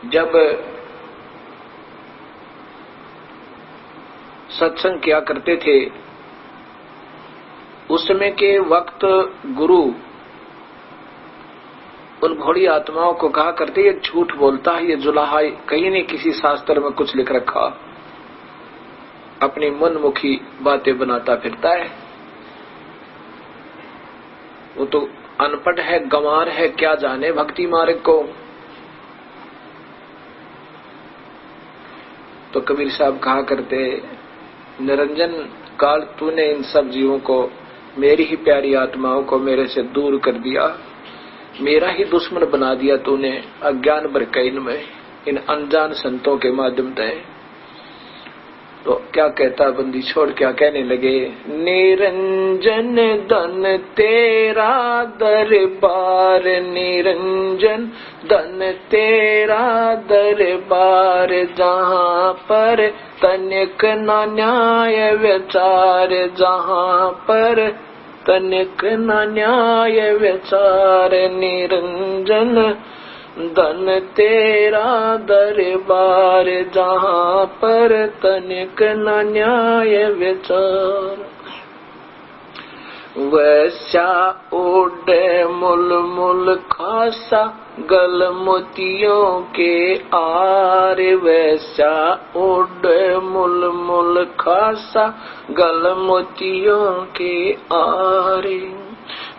जब सत्संग किया करते थे उस समय के वक्त गुरु उन भोली आत्माओं को कहा करते ये झूठ बोलता है, ये जुलाहा, कहीं नहीं किसी शास्त्र में कुछ लिख रखा, अपनी मनमुखी बातें बनाता फिरता है, वो तो अनपढ़ है, गंवार है, क्या जाने भक्ति मार्ग को। तो कबीर साहब कहा करते निरंजन काल तूने इन सब जीवों को, मेरी ही प्यारी आत्माओं को मेरे से दूर कर दिया, मेरा ही दुश्मन बना दिया तूने अज्ञान बरकैन में, इन अनजान संतों के माध्यम से। तो क्या कहता बंदी छोड़, क्या कहने लगे, निरंजन धन तेरा दरबार, निरंजन धन तेरा दरबार, जहाँ पर तनिक न न्याय विचार, जहाँ पर तनिक न न्याय विचार, निरंजन धन तेरा दरबार, जहाँ पर तनिक न न्याय विचार। वैसा उड़े मुल मुल खासा गल मोतियों के आर, वैसा उड़े मुल मुल खासा गल मोतियों के आर,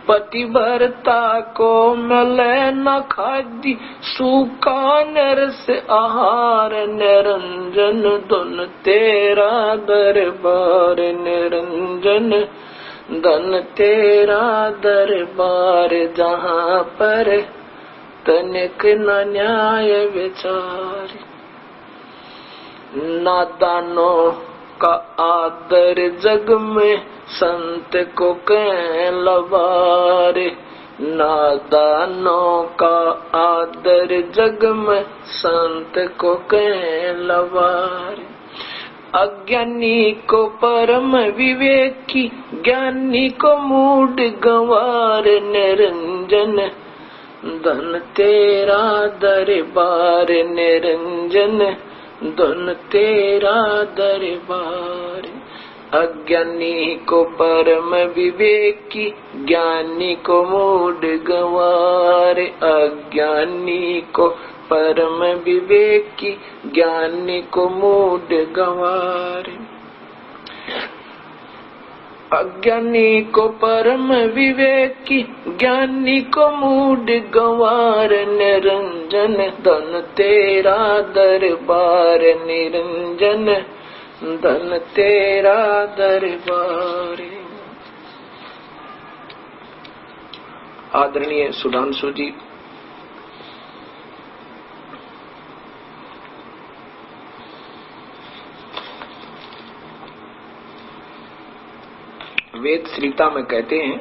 पतिव्रता को मिले न खादी सूखा नरस आहार, निरंजन धन तेरा दरबार, निरंजन धन तेरा दरबार, जहाँ पर तनिक न न्याय विचार। नादानों का आदर जग में संत को कहलवार, नादानों का आदर जग में संत को कहलवार, अज्ञानी को परम विवेकी ज्ञानी को मूड गंवार, निरंजन धन तेरा दरबार, निरंजन धन तेरा दरबार, अज्ञानी को परम विवेकी ज्ञानी को मूड गंवार, अज्ञानी को परम विवेकी ज्ञानी को मूड गंवार, अज्ञानी को परम विवेकी ज्ञानी को मूड गंवार, निरंजन धन तेरा दरबार, निरंजन धन तेरा दरबार। आदरणीय सुधांशु जी, वेद श्रीता में कहते हैं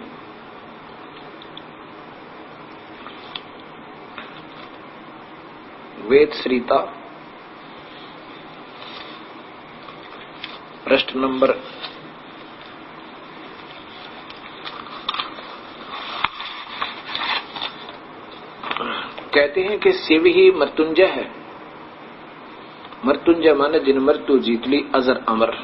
वेद श्रीता प्रश्न नंबर कहते हैं कि शिव ही मृत्युंजय है। मृत्युंजय माने जिन मृत्यु जीत ली, अजर अमर।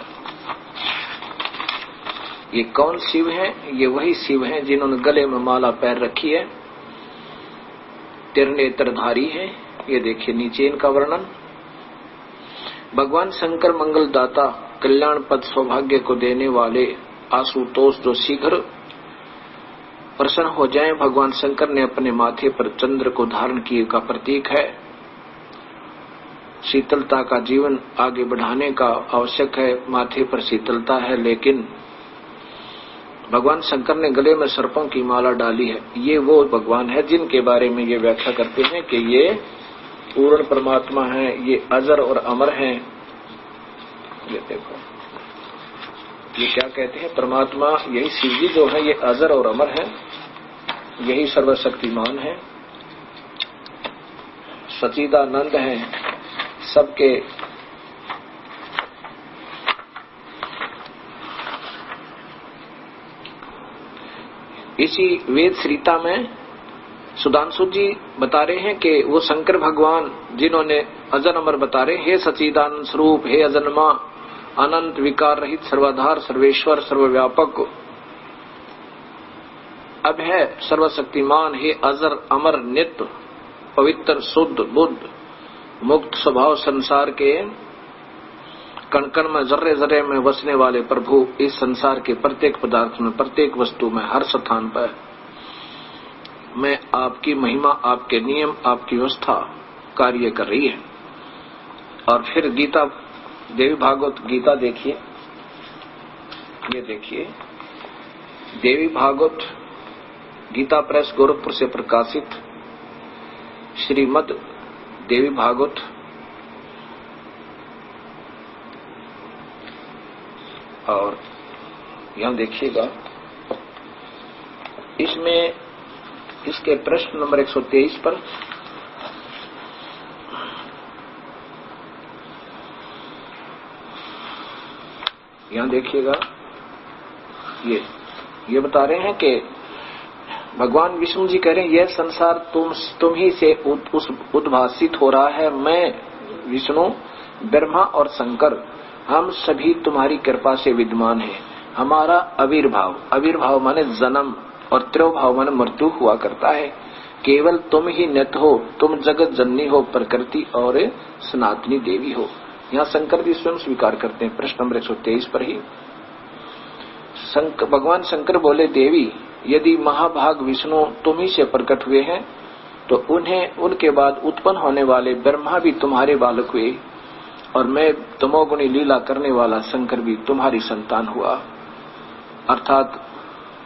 ये कौन शिव है? ये वही शिव हैं जिन्होंने गले में माला पैर रखी है, त्रिनेत्रधारी है। ये देखिए नीचे इनका वर्णन। भगवान शंकर मंगल दाता, कल्याण पद सौभाग्य को देने वाले आशुतोष जो शीघ्र प्रसन्न हो जाएं, भगवान शंकर ने अपने माथे पर चंद्र को धारण किए का प्रतीक है। शीतलता का जीवन आगे बढ़ाने का आवश्यक है, माथे पर शीतलता है, लेकिन भगवान शंकर ने गले में सर्पों की माला डाली है। ये वो भगवान है जिनके बारे में ये व्याख्या करते हैं कि ये पूर्ण परमात्मा है, ये अजर और अमर हैं। ये देखो, ये क्या कहते हैं, परमात्मा यही शिव जी जो है, ये अजर और अमर है, यही सर्वशक्तिमान है, सच्चिदानंद है, सबके इसी वेद श्रीता में सुधांशु जी बता रहे हैं कि वो शंकर भगवान जिन्होंने अजर अमर बता रहे, हे सच्चिदानंद स्वरूप, हे अजन्मा अनंत विकार रहित सर्वाधार सर्वेश्वर सर्वव्यापक अभय सर्वशक्तिमान, हे अजर अमर नित्य पवित्र शुद्ध बुद्ध मुक्त स्वभाव संसार के कण कण में जर्रे जर्रे में बसने वाले प्रभु, इस संसार के प्रत्येक पदार्थ में प्रत्येक वस्तु में हर स्थान पर मैं आपकी महिमा, आपके नियम, आपकी व्यवस्था कार्य कर रही है। और फिर गीता देवी भागवत गीता देखिए, ये देखिए देवी भागवत गीता प्रेस गोरखपुर से प्रकाशित श्रीमद् देवी भागवत और यहां देखिएगा इसमें इसके प्रश्न नंबर 123 पर यहां देखिएगा ये बता रहे हैं कि भगवान विष्णु जी कह रहे हैं यह संसार तुम ही से उद्भासित हो रहा है। मैं विष्णु ब्रह्मा और शंकर हम सभी तुम्हारी कृपा से विद्यमान है। हमारा आविर्भाव माने जन्म और त्रोभाव माने मृत्यु हुआ करता है। केवल तुम ही नित्य हो, तुम जगत जननी हो, प्रकृति और सनातनी देवी हो। यहाँ शंकर जी स्वयं स्वीकार करते हैं प्रश्न नंबर 123 पर ही। भगवान शंकर बोले, देवी यदि महाभाग विष्णु तुम ही से प्रकट हुए हैं तो उनके बाद उत्पन्न होने वाले ब्रह्मा भी तुम्हारे बालक हुए और मैं तमोगुणी लीला करने वाला शंकर भी तुम्हारी संतान हुआ, अर्थात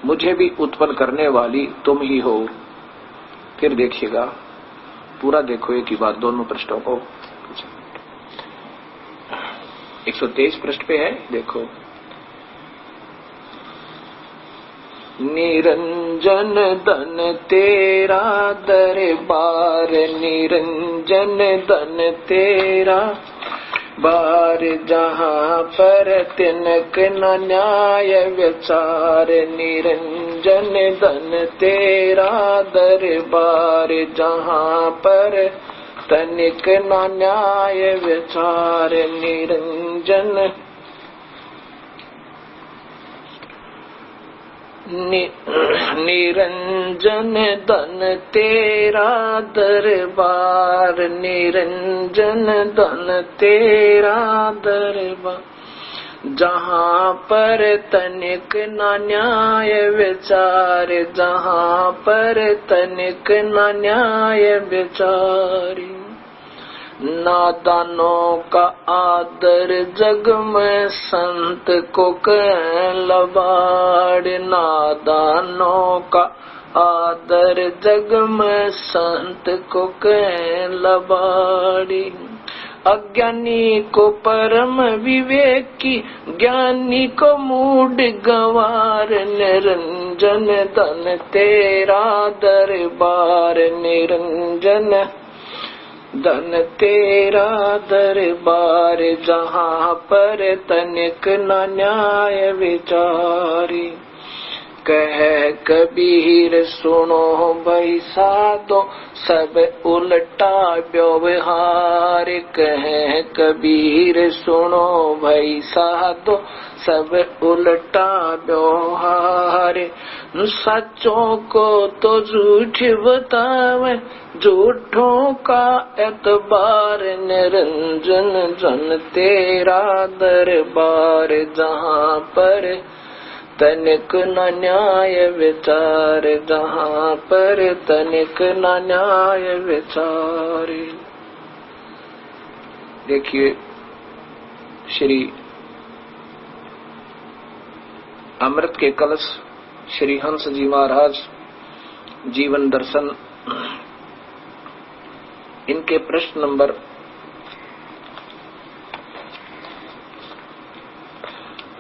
मुझे भी उत्पन्न करने वाली तुम ही हो। फिर देखिएगा पूरा देखो एक ही बात दोनों पृष्ठों को। 123 पृष्ठ पे है, देखो। निरंजन धन तेरा दरबार, निरंजन धन तेरा बार, जहाँ पर तिनक न न्याय विचार। निरंजन धन तेरा दरबार, जहाँ पर तनिक न न्याय विचार। निरंजन निरंजन धन तेरा दरबार, निरंजन धन तेरा दरबार, जहाँ पर तनिक न न्याय विचार, जहाँ पर तनिक न न्याय विचार। नादानों का आदर जग में संत को लबाड़, नादानों का आदर जग में संत को लबाड़ी। अज्ञानी को परम विवेकी, ज्ञानी को मूढ़ गंवार। निरंजन धन तेरा दरबार, निरंजन धन तेरा दरबार, जहाँ पर तनिक न न्याय विचारी। कह कबीर सुनो भाई साधो, सब उल्टा व्यवहार। कह कबीर सुनो भाई साधो, सब उल्टा व्यवहार। सच्चों को तो झूठ बतावे, झूठों का एतबार। निरंजन धन तेरा दरबार, जहाँ पर तनिक न न्याय विचार, जहाँ पर तनिक न न्याय विचार। देखिए श्री अमृत के कलश श्री हंस जी महाराज जीवन दर्शन, इनके प्रश्न नंबर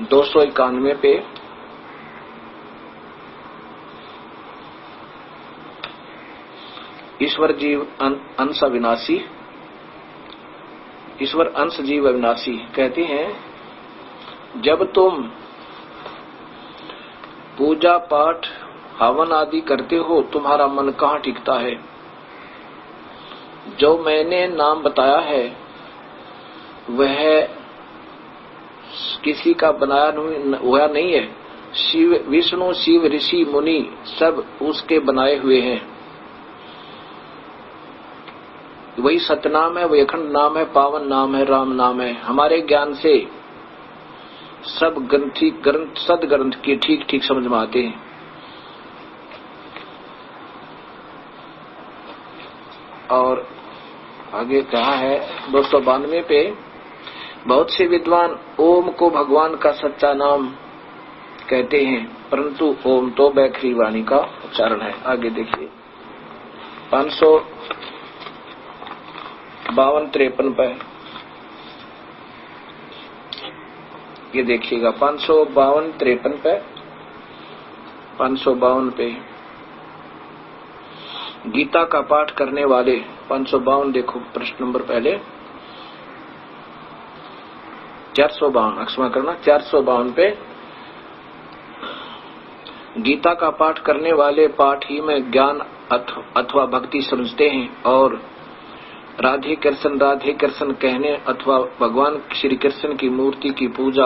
291 पे ईश्वर जीव अंश अविनाशी, ईश्वर अंश जीव अविनाशी कहते हैं, जब तुम पूजा पाठ हवन आदि करते हो, तुम्हारा मन कहाँ टिकता है? जो मैंने नाम बताया है वह किसी का बनाया हुआ नहीं है। शिव, विष्णु, शिव, ऋषि, मुनि सब उसके बनाए हुए हैं। वही सतनाम है, वही अखंड नाम है, पावन नाम है, राम नाम है। हमारे ज्ञान से सब ग्रंथ सदग्रंथ की ठीक ठीक समझ में आते हैं। और आगे कहा है 292 पे, बहुत से विद्वान ओम को भगवान का सच्चा नाम कहते हैं, परंतु ओम तो बैखरी वाणी का उच्चारण है। आगे देखिए 552-53 पे ये देखिएगा, 552-53 पे 552 पे गीता का पाठ करने वाले 552 देखो प्रश्न नंबर पहले 452 क्षमा करना 452 पे गीता का पाठ करने वाले पाठ ही में ज्ञान अथवा भक्ति समझते हैं और राधे कृष्ण कहने अथवा भगवान श्री कृष्ण की मूर्ति की पूजा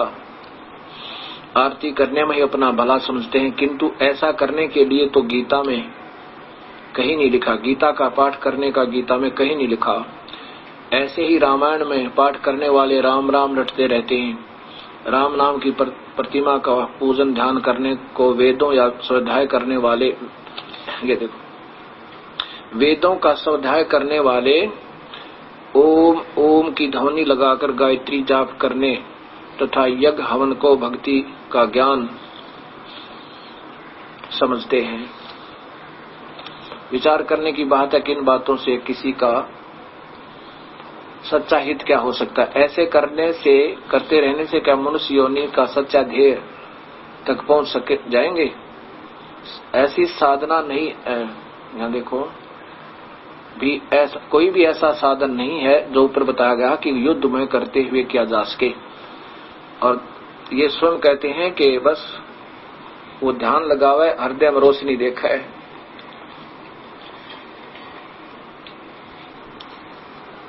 आरती करने में ही अपना भला समझते हैं। किंतु ऐसा करने के लिए तो गीता में कहीं नहीं लिखा, गीता का पाठ करने का गीता में कहीं नहीं लिखा। ऐसे ही रामायण में पाठ करने वाले राम राम रटते रहते हैं। राम नाम की प्रतिमा का पूजन ध्यान करने को वेदों या स्वाध्याय करने वाले, ये देखो, वेदों का स्वाध्याय करने वाले ओम ओम की ध्वनि लगाकर गायत्री जाप करने तथा यज्ञ हवन को भक्ति का ज्ञान समझते हैं। विचार करने की बात है कि इन बातों से किसी का सच्चा हित क्या हो सकता है। ऐसे करते रहने से क्या मनुष्य योनि का सच्चा ध्येय तक पहुंच जाएंगे? ऐसी साधना नहीं, यहाँ देखो भी ऐसा कोई भी ऐसा साधन नहीं है जो ऊपर बताया गया कि युद्ध में करते हुए किया जा सके। और ये स्वयं कहते हैं कि बस वो ध्यान लगावे, हृदय में रोशनी देखा है।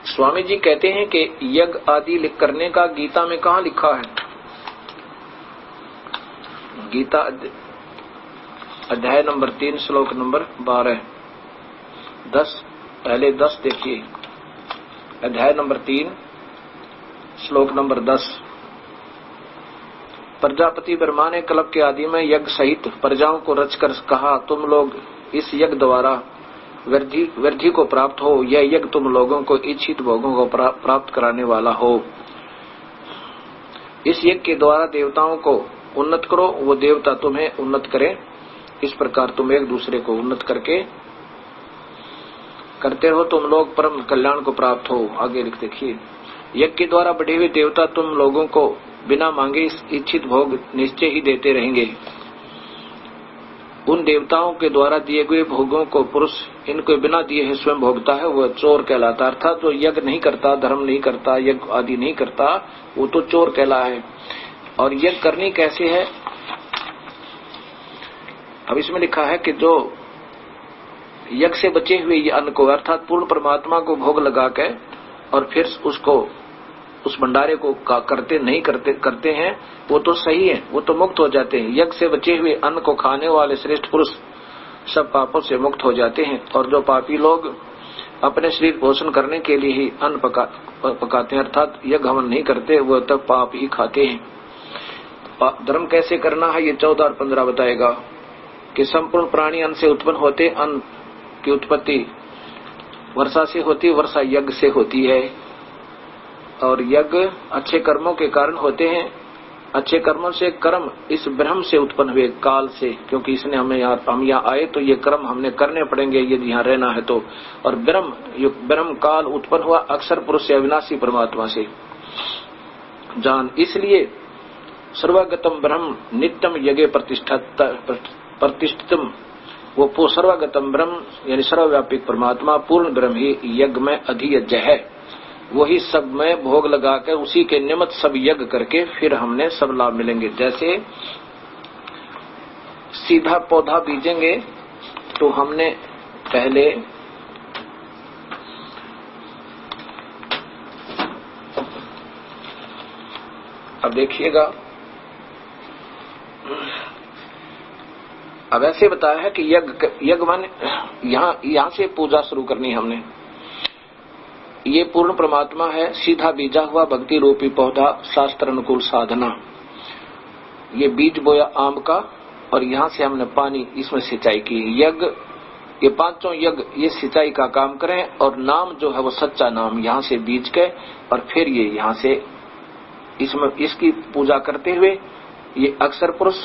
स्वामी जी कहते हैं कि यज्ञ आदि करने का गीता में कहाँ लिखा है? गीता अध्याय नंबर 3 श्लोक नंबर 12 10 पहले 10 देखिए, अध्याय नंबर 3 श्लोक नंबर 10। प्रजापति ब्रह्मा ने कल्प के आदि में यज्ञ सहित प्रजाओं को रचकर कहा, तुम लोग इस यज्ञ द्वारा वृद्धि को प्राप्त हो। यह यज्ञ तुम लोगों को इच्छित भोगों को प्राप्त कराने वाला हो। इस यज्ञ के द्वारा देवताओं को उन्नत करो, वो देवता तुम्हें उन्नत करें। इस प्रकार तुम एक दूसरे को उन्नत करते हो, तुम लोग परम कल्याण को प्राप्त हो। आगे लिख देखिए, यज्ञ के द्वारा बढ़े हुए देवता तुम लोगों को बिना मांगे इच्छित भोग निश्चय ही देते रहेंगे। उन देवताओं के द्वारा दिए गए भोगों को पुरुष इनको बिना दिए ही स्वयं भोगता है, वह चोर कहलाता। अर्थात जो यज्ञ नहीं करता, धर्म नहीं करता, यज्ञ आदि नहीं करता, वो तो चोर कहला है। और यज्ञ करनी कैसे है? अब इसमें लिखा है कि जो यज्ञ से बचे हुए ये अन्न को अर्थात पूर्ण परमात्मा को भोग लगा के और फिर उसको उस भंडारे को करते हैं, वो तो सही है, वो तो मुक्त हो जाते हैं। यज्ञ से बचे हुए अन्न को खाने वाले श्रेष्ठ पुरुष सब पापों से मुक्त हो जाते हैं। और जो पापी लोग अपने शरीर पोषण करने के लिए ही अन्न पकाते हैं अर्थात यज्ञ हवन नहीं करते, वो तब पाप ही खाते हैं। धर्म कैसे करना है ये 14 और 15 बताएगा कि संपूर्ण प्राणी अन्न से उत्पन्न होते, अन्न की उत्पत्ति वर्षा से होती, वर्षा यज्ञ से होती है। और यज्ञ अच्छे कर्मों के कारण होते हैं। अच्छे कर्मों से कर्म इस ब्रह्म से उत्पन्न हुए काल से, क्योंकि इसने हम यहाँ आए तो ये कर्म हमने करने पड़ेंगे यदि यहाँ रहना है तो। और ब्रह्म काल उत्पन्न हुआ अक्षर पुरुष से, अविनाशी परमात्मा से जान। इसलिए सर्वगतम ब्रह्म नित्यम यज्ञ प्रतिष्ठितम, वो सर्वगतम ब्रह्म यानी सर्वव्यापी परमात्मा पूर्ण ब्रह्म ही यज्ञ में अधियज्ञ है। वही सब में भोग लगाकर उसी के निमित्त सब यज्ञ करके फिर हमने सब लाभ मिलेंगे। जैसे सीधा पौधा बीजेंगे तो हमने पहले अब देखिएगा, अब ऐसे बताया है कि यज्ञ मान यहां से पूजा शुरू करनी हमने। ये पूर्ण परमात्मा है, सीधा बीजा हुआ भक्ति रूपी पौधा, शास्त्र अनुकूल साधना। ये बीज बोया आम का और यहाँ से हमने पानी इसमें सिंचाई की। यज्ञ, ये पांचों यज्ञ ये सिंचाई का काम करें और नाम जो है वो सच्चा नाम यहाँ से बीज के और फिर ये यहाँ से इसमें इसकी पूजा करते हुए ये अक्षर पुरुष,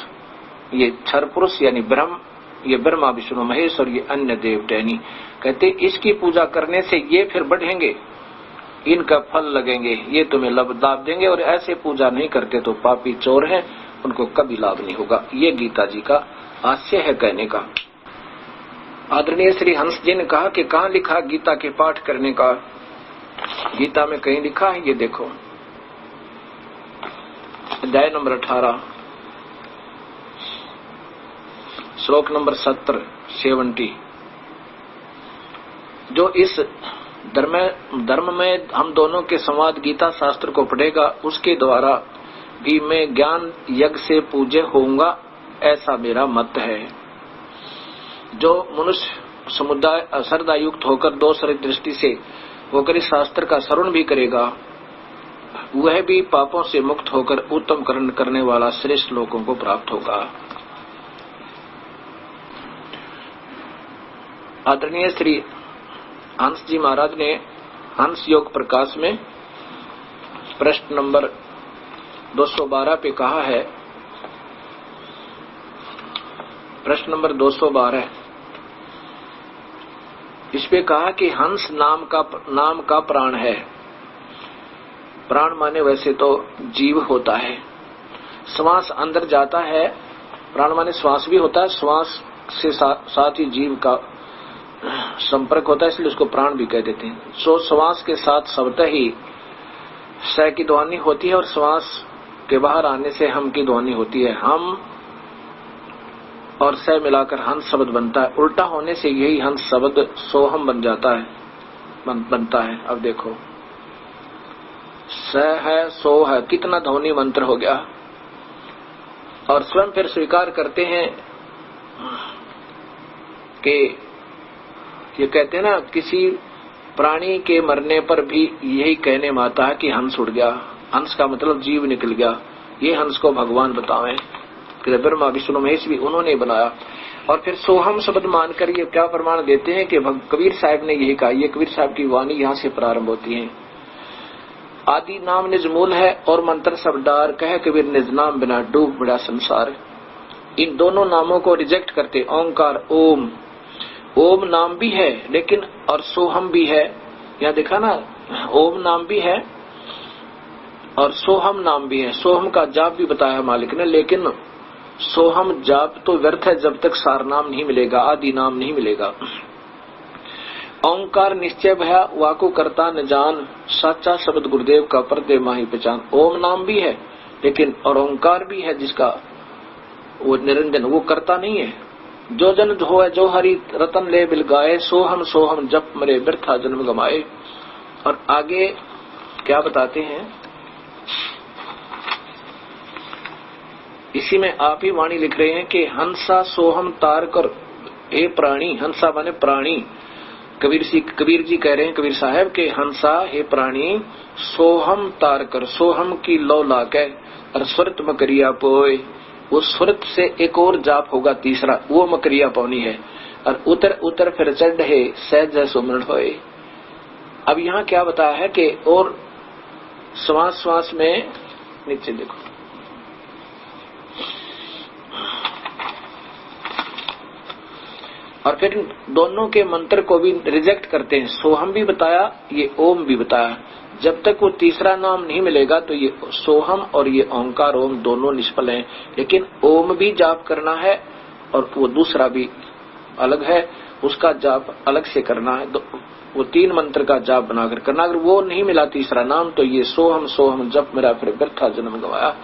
ये क्षर पुरुष यानी ब्रह्म, ये ब्रह्मा विष्णु महेश और ये अन्य देवटैनी कहते इसकी पूजा करने से ये फिर बढ़ेंगे, इनका फल लगेंगे, ये तुम्हें लाभ देंगे। और ऐसे पूजा नहीं करते तो पापी चोर हैं, उनको कभी लाभ नहीं होगा। ये गीता जी का हास्य है कहने का। आदरणीय श्री हंस जी ने कहा कि कहाँ लिखा गीता के पाठ करने का? गीता में कहीं लिखा है, ये देखो अध्याय नंबर 18 श्लोक नंबर 70 जो इस धर्म में हम दोनों के संवाद गीता शास्त्र को पढ़ेगा उसके द्वारा भी मैं ज्ञान यज्ञ से पूज्य होऊंगा, ऐसा मेरा मत है। जो मनुष्य समुदाय श्रद्धा युक्त होकर दोसरी दृष्टि से होकर इस शास्त्र का श्रवण भी करेगा, वह भी पापों से मुक्त होकर उत्तम कर्म करने वाला श्रेष्ठ लोगों को प्राप्त होगा। आदरणीय श्री हंस जी महाराज ने हंस योग प्रकाश में प्रश्न नंबर 212 पे कहा है, प्रश्न नंबर 212 इस पे कहा कि हंस नाम का प्राण है। प्राण माने वैसे तो जीव होता है, श्वास अंदर जाता है, प्राण माने श्वास भी होता है, श्वास से साथ ही जीव का संपर्क होता है, इसलिए उसको प्राण भी कह देते हैं। सो श्वास के साथ शब्द ही स की ध्वनि होती है और श्वास के बाहर आने से हम की ध्वनि होती है। हम और स मिलाकर हंस शब्द बनता है। उल्टा होने से यही हंस शब्द सोहम बन जाता है, बनता है। अब देखो स है सो है, कितना ध्वनि मंत्र हो गया। और स्वयं फिर स्वीकार करते हैं कि ये कहते हैं ना, किसी प्राणी के मरने पर भी यही कहने में आता है कि हंस उड़ गया। हंस का मतलब जीव निकल गया। ये हंस को भगवान बतावें कि ब्रह्मा विष्णु महेश भी उन्होंने बनाया। और फिर सोहम शब्द मानकर ये क्या प्रमाण देते हैं कि कबीर साहब ने यही कहा। ये कबीर साहब की वाणी यहाँ से प्रारंभ होती है। आदि नाम निज मूल है और मंत्र सब डार, कहे कबीर निज नाम बिना डूब बड़ा संसार। इन दोनों नामों को रिजेक्ट करते ओंकार ओम, ओम नाम भी है लेकिन और सोहम भी है। यहाँ देखा ना, ओम नाम भी है और सोहम नाम भी है। सोहम का जाप भी बताया मालिक ने, लेकिन सोहम जाप तो व्यर्थ है जब तक सार नाम नहीं मिलेगा, आदि नाम नहीं मिलेगा। ओंकार निश्चय भया वाको करता न जान, साचा शब्द गुरुदेव का परदे माही पहचान। ओम नाम भी है लेकिन और ओंकार भी है जिसका वो निरंजन, वो करता नहीं है। जो जन होए जो हरि रतन ले बिल गाए, सोहम सोहम जप मरे व्यर्था जन्म गमाए। और आगे क्या बताते हैं, इसी में आप ही वाणी लिख रहे हैं कि हंसा सोहम तार कर हे प्राणी। हंसा माने प्राणी। कबीर जी कह रहे हैं, कबीर साहब के हंसा हे प्राणी सोहम तार कर, सोहम की लौ लाके और स्वरत मकरिया पोए। वो स्वरत से एक और जाप होगा तीसरा, वो मकरिया पौनी है। और उतर उतर फिर चढ़ है सहज सुमरण होए। अब यहाँ क्या बताया है कि और श्वास श्वास में नीचे देखो, और फिर दोनों के मंत्र को भी रिजेक्ट करते हैं। सोहम भी बताया, ये ओम भी बताया। जब तक वो तीसरा नाम नहीं मिलेगा तो ये सोहम और ये ओंकार ओम दोनों निष्फल हैं। लेकिन ओम भी जाप करना है और वो दूसरा भी अलग है, उसका जाप अलग से करना है। वो 3 मंत्र का जाप बनाकर करना। अगर वो नहीं मिला तीसरा नाम तो ये सोहम सोहम जप मेरा फिर व्यर्था जन्म गवाया,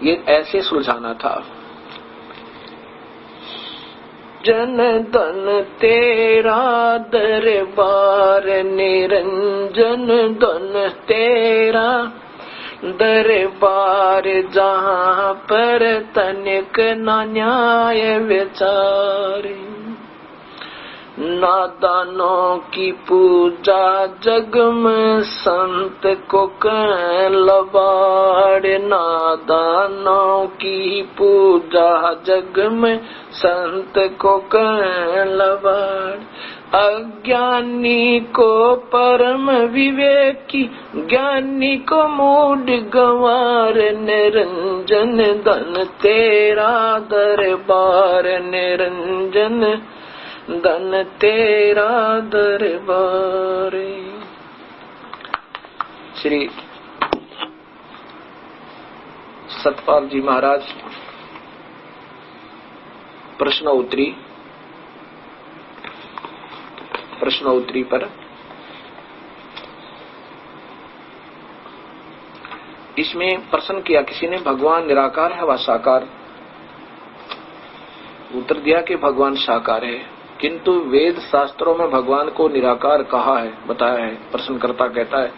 ये ऐसे सुलझाना था। जन धन तेरा दरबार निरंजन धन तेरा दरबार जहाँ पर तनिक न न्याय विचार नादानों की पूजा जग में संत को लबाड़ नादानों की पूजा जग में संत को लबाड़ अज्ञानी को परम विवेकी ज्ञानी को मूड गंवार निरंजन धन तेरा दरबार निरंजन धन तेरा दरबार। श्री सतपाल जी महाराज प्रश्नोत्तरी पर इसमें प्रश्न किया किसी ने, भगवान निराकार है व साकार? उत्तर दिया कि भगवान साकार है, किंतु वेद शास्त्रों में भगवान को निराकार कहा है, बताया है। प्रश्नकर्ता कहता है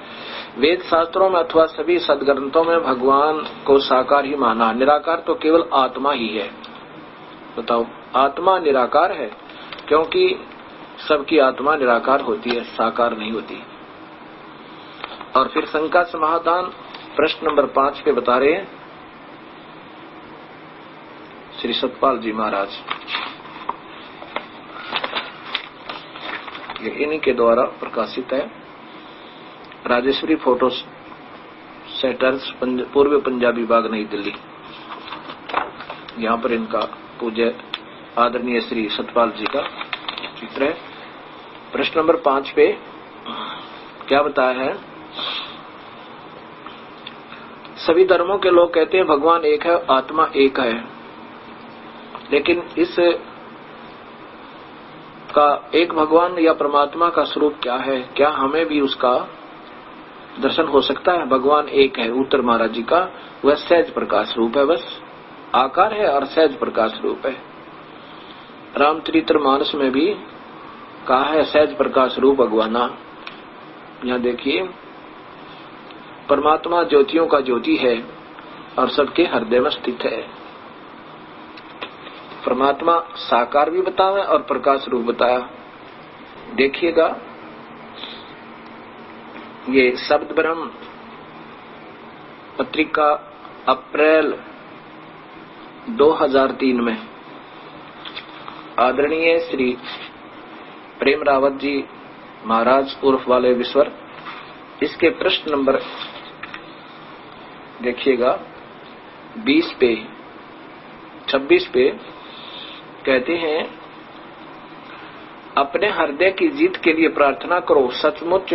वेद शास्त्रों में अथवा सभी सदग्रंथों में भगवान को साकार ही माना, निराकार तो केवल आत्मा ही है। बताओ, आत्मा निराकार है? क्योंकि सबकी आत्मा निराकार होती है, साकार नहीं होती। और फिर शंका समाधान प्रश्न नंबर 5 पे बता रहे हैं श्री सतपाल जी महाराज। ये इन्हीं के द्वारा प्रकाशित है, राजेश्वरी फोटो सेटर्स, पूर्व पंजाबी विभाग, नई दिल्ली। यहाँ पर इनका पूज्य आदरणीय श्री सतपाल जी का चित्र है। प्रश्न नंबर 5 पे क्या बताया है? सभी धर्मों के लोग कहते हैं भगवान एक है, आत्मा एक है, लेकिन इस का एक भगवान या परमात्मा का स्वरूप क्या है? क्या हमें भी उसका दर्शन हो सकता है? भगवान एक है। उत्तर महाराज जी का, वह सहज प्रकाश रूप है, बस आकार है और सहज प्रकाश रूप है। रामचरितमानस में भी कहा है सहज प्रकाश रूप भगवाना। यहाँ देखिए, परमात्मा ज्योतियों का ज्योति है और सबके हृदय में स्थित है। परमात्मा साकार भी बताया और प्रकाश रूप बताया। देखिएगा, ये शब्द ब्रह्म पत्रिका अप्रैल 2003 में आदरणीय श्री प्रेम रावत जी महाराज उर्फ वाले विश्वर, इसके प्रश्न नंबर देखिएगा 20 पे 26 पे कहते हैं, अपने हृदय की जीत के लिए प्रार्थना करो। सचमुच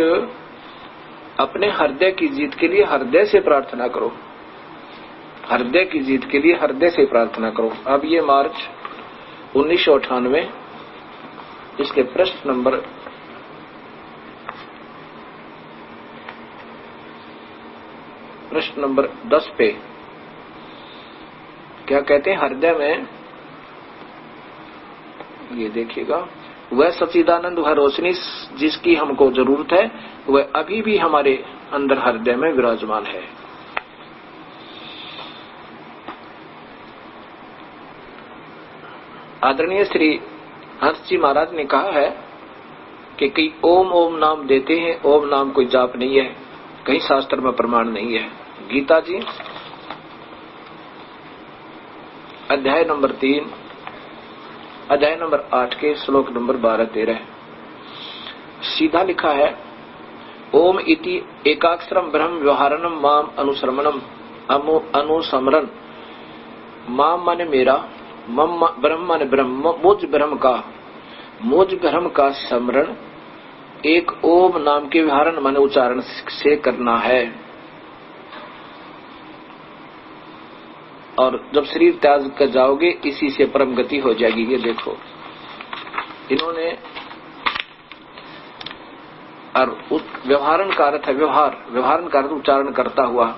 अपने हृदय की जीत के लिए हृदय से प्रार्थना करो। हृदय की जीत के लिए हृदय से प्रार्थना करो। अब ये मार्च 1998, इसके प्रश्न नंबर 10 पे क्या कहते हैं? हृदय में ये देखिएगा, वह सच्चिदानंद, वह रोशनी जिसकी हमको जरूरत है, वह अभी भी हमारे अंदर हृदय में विराजमान है। आदरणीय श्री हंस जी महाराज ने कहा है कि कई ओम ओम नाम देते हैं, ओम नाम कोई जाप नहीं है, कहीं शास्त्र में प्रमाण नहीं है। गीता जी अध्याय नंबर 3, अध्याय नंबर 8 के श्लोक नंबर 12-13 सीधा लिखा है, ओम इति एकाक्षरम ब्रह्म व्यवहारणम माम अनुसरमणम अनुसमरण। माम माने मेरा, ब्रह्म माने ब्रह्म, मुझ ब्रह्म का स्मरण एक ओम नाम के व्यवहारण माने उच्चारण से करना है। और जब शरीर त्याग कर जाओगे, इसी से परम गति हो जाएगी। ये देखो, इन्होंने और व्यवहारण का अर्थ है व्यवहारण का अर्थ उच्चारण करता हुआ।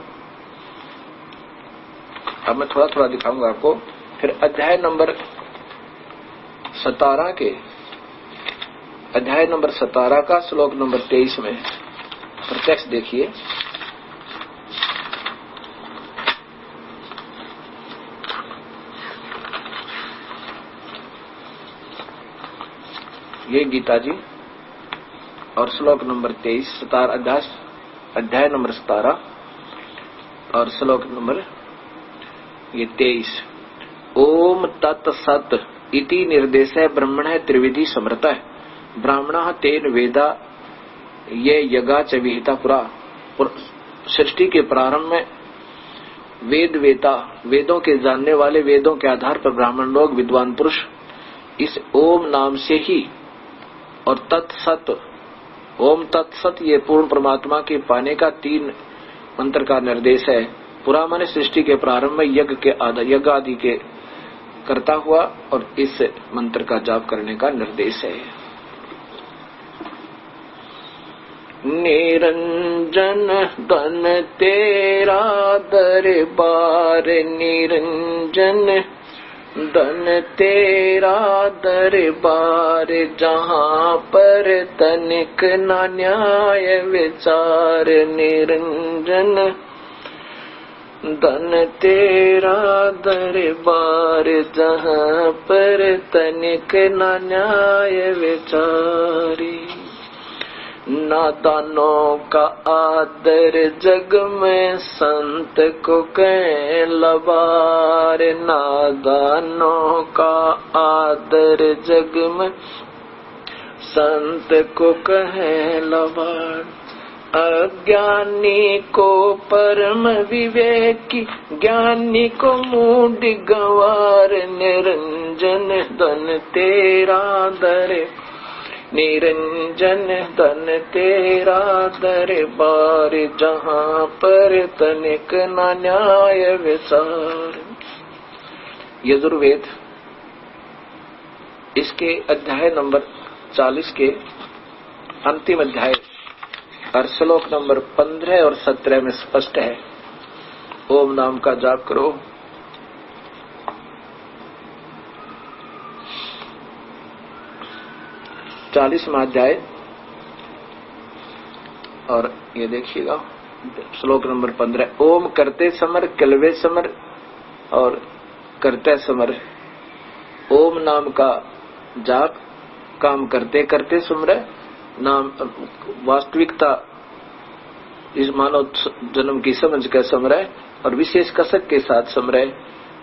अब मैं थोड़ा थोड़ा दिखाऊंगा आपको। फिर अध्याय नंबर 17 के अध्याय नंबर 17 का श्लोक नंबर 23 में प्रत्यक्ष देखिए। ये गीता जी और श्लोक नंबर 23 अध्याय नंबर 17 और श्लोक नंबर ये 23। ओम तत्सत इति निर्देशः ब्रह्मणः त्रिविधि समृतः ब्राह्मणः तेन वेदा ये यज्ञा च विहिता पुरा। सृष्टि के प्रारंभ में वेदों के जानने वाले, वेदों के आधार पर ब्राह्मण लोग, विद्वान पुरुष इस ओम नाम से ही और तत्सत, ओम तत्सत ये पूर्ण परमात्मा के पाने का 3 मंत्र का निर्देश है। पुरा माने सृष्टि के प्रारंभ में यज्ञ आदि के करता हुआ और इस मंत्र का जाप करने का निर्देश है। निरंजन धन तेरा दरबार, निरंजन धन तेरा दरबार, जहाँ पर तनिक न न्याय विचार। निरंजन धन तेरा दरबार, जहाँ पर तनिक न न्याय विचारी। नादानों का आदर जग में संत को कह लबार, नादानों का आदर जग में संत को कह लबार। अज्ञानी को परम विवेकी, ज्ञानी को मूढ़ गंवार। निरंजन धन तेरा दर, निरंजन धन तेरा दरबार, जहाँ पर तनिक न न्याय विचार। यजुर्वेद इसके अध्याय नंबर 40 के अंतिम अध्याय और श्लोक नंबर 15 और 17 में स्पष्ट है। ओम नाम का जाप करो। चालीसवां अध्याय और ये देखिएगा श्लोक नंबर 15। ओम करते समर कलवे समर और करते समर। ओम नाम का जाप काम करते करते सुमरे, नाम वास्तविकता इस मानव जन्म की समझ कर समरे और विशेष कसक के साथ समरे।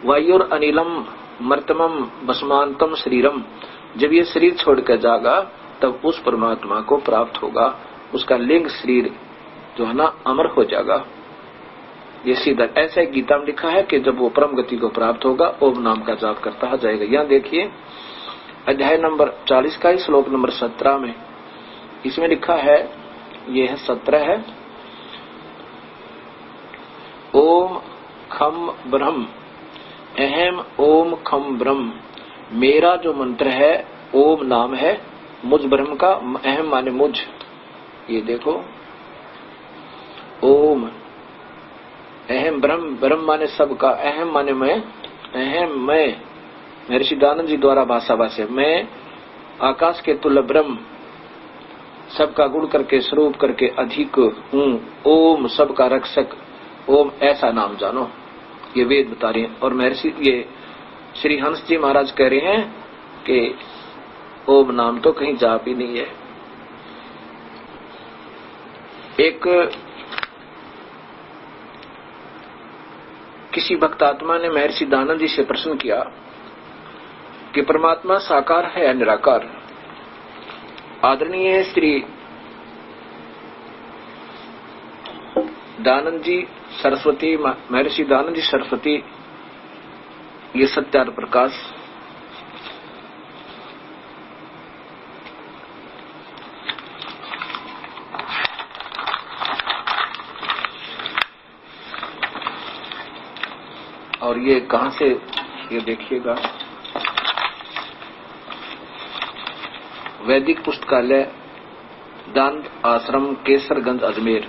वायुर अनिलम मर्तमम भस्मांतम शरीरम, जब ये शरीर छोड़कर जागा तब उस परमात्मा को प्राप्त होगा। उसका लिंग शरीर जो है ना अमर हो जाएगा। ये सीधा ऐसा गीता में लिखा है कि जब वो परम गति को प्राप्त होगा ओम नाम का जाप करता जाएगा। यहाँ देखिए अध्याय नंबर 40 का ही श्लोक नंबर 17 में इसमें लिखा है, ये है 17 है। ओम खम ब्रह्म अहम ओम खम ब्रह्म, मेरा जो मंत्र है ओम नाम है मुझ ब्रह्म का। अहम माने मुझ, ये देखो ओम अहम ब्रह्म, ब्रह्म माने सबका, अहम माने मैं, अहम मैं महर्षि दानंद जी द्वारा भाषा भाष्य, मैं आकाश के तुल्य ब्रह्म, सबका गुण करके स्वरूप करके अधिक हूँ। ओम सबका रक्षक, ओम ऐसा नाम जानो, ये वेद बता रहे हैं। और महर्षि ये श्री हंस जी महाराज कह रहे हैं कि ओम नाम तो कहीं जाप ही नहीं है। एक किसी भक्तात्मा ने महर्षि दानंद जी से प्रश्न किया कि परमात्मा साकार है या निराकार। आदरणीय श्री दानंद जी सरस्वती, महर्षि दानंद जी सरस्वती, ये सत्यार प्रकाश और ये कहां से, ये देखिएगा वैदिक पुस्तकालय दांत आश्रम केसरगंज अजमेर।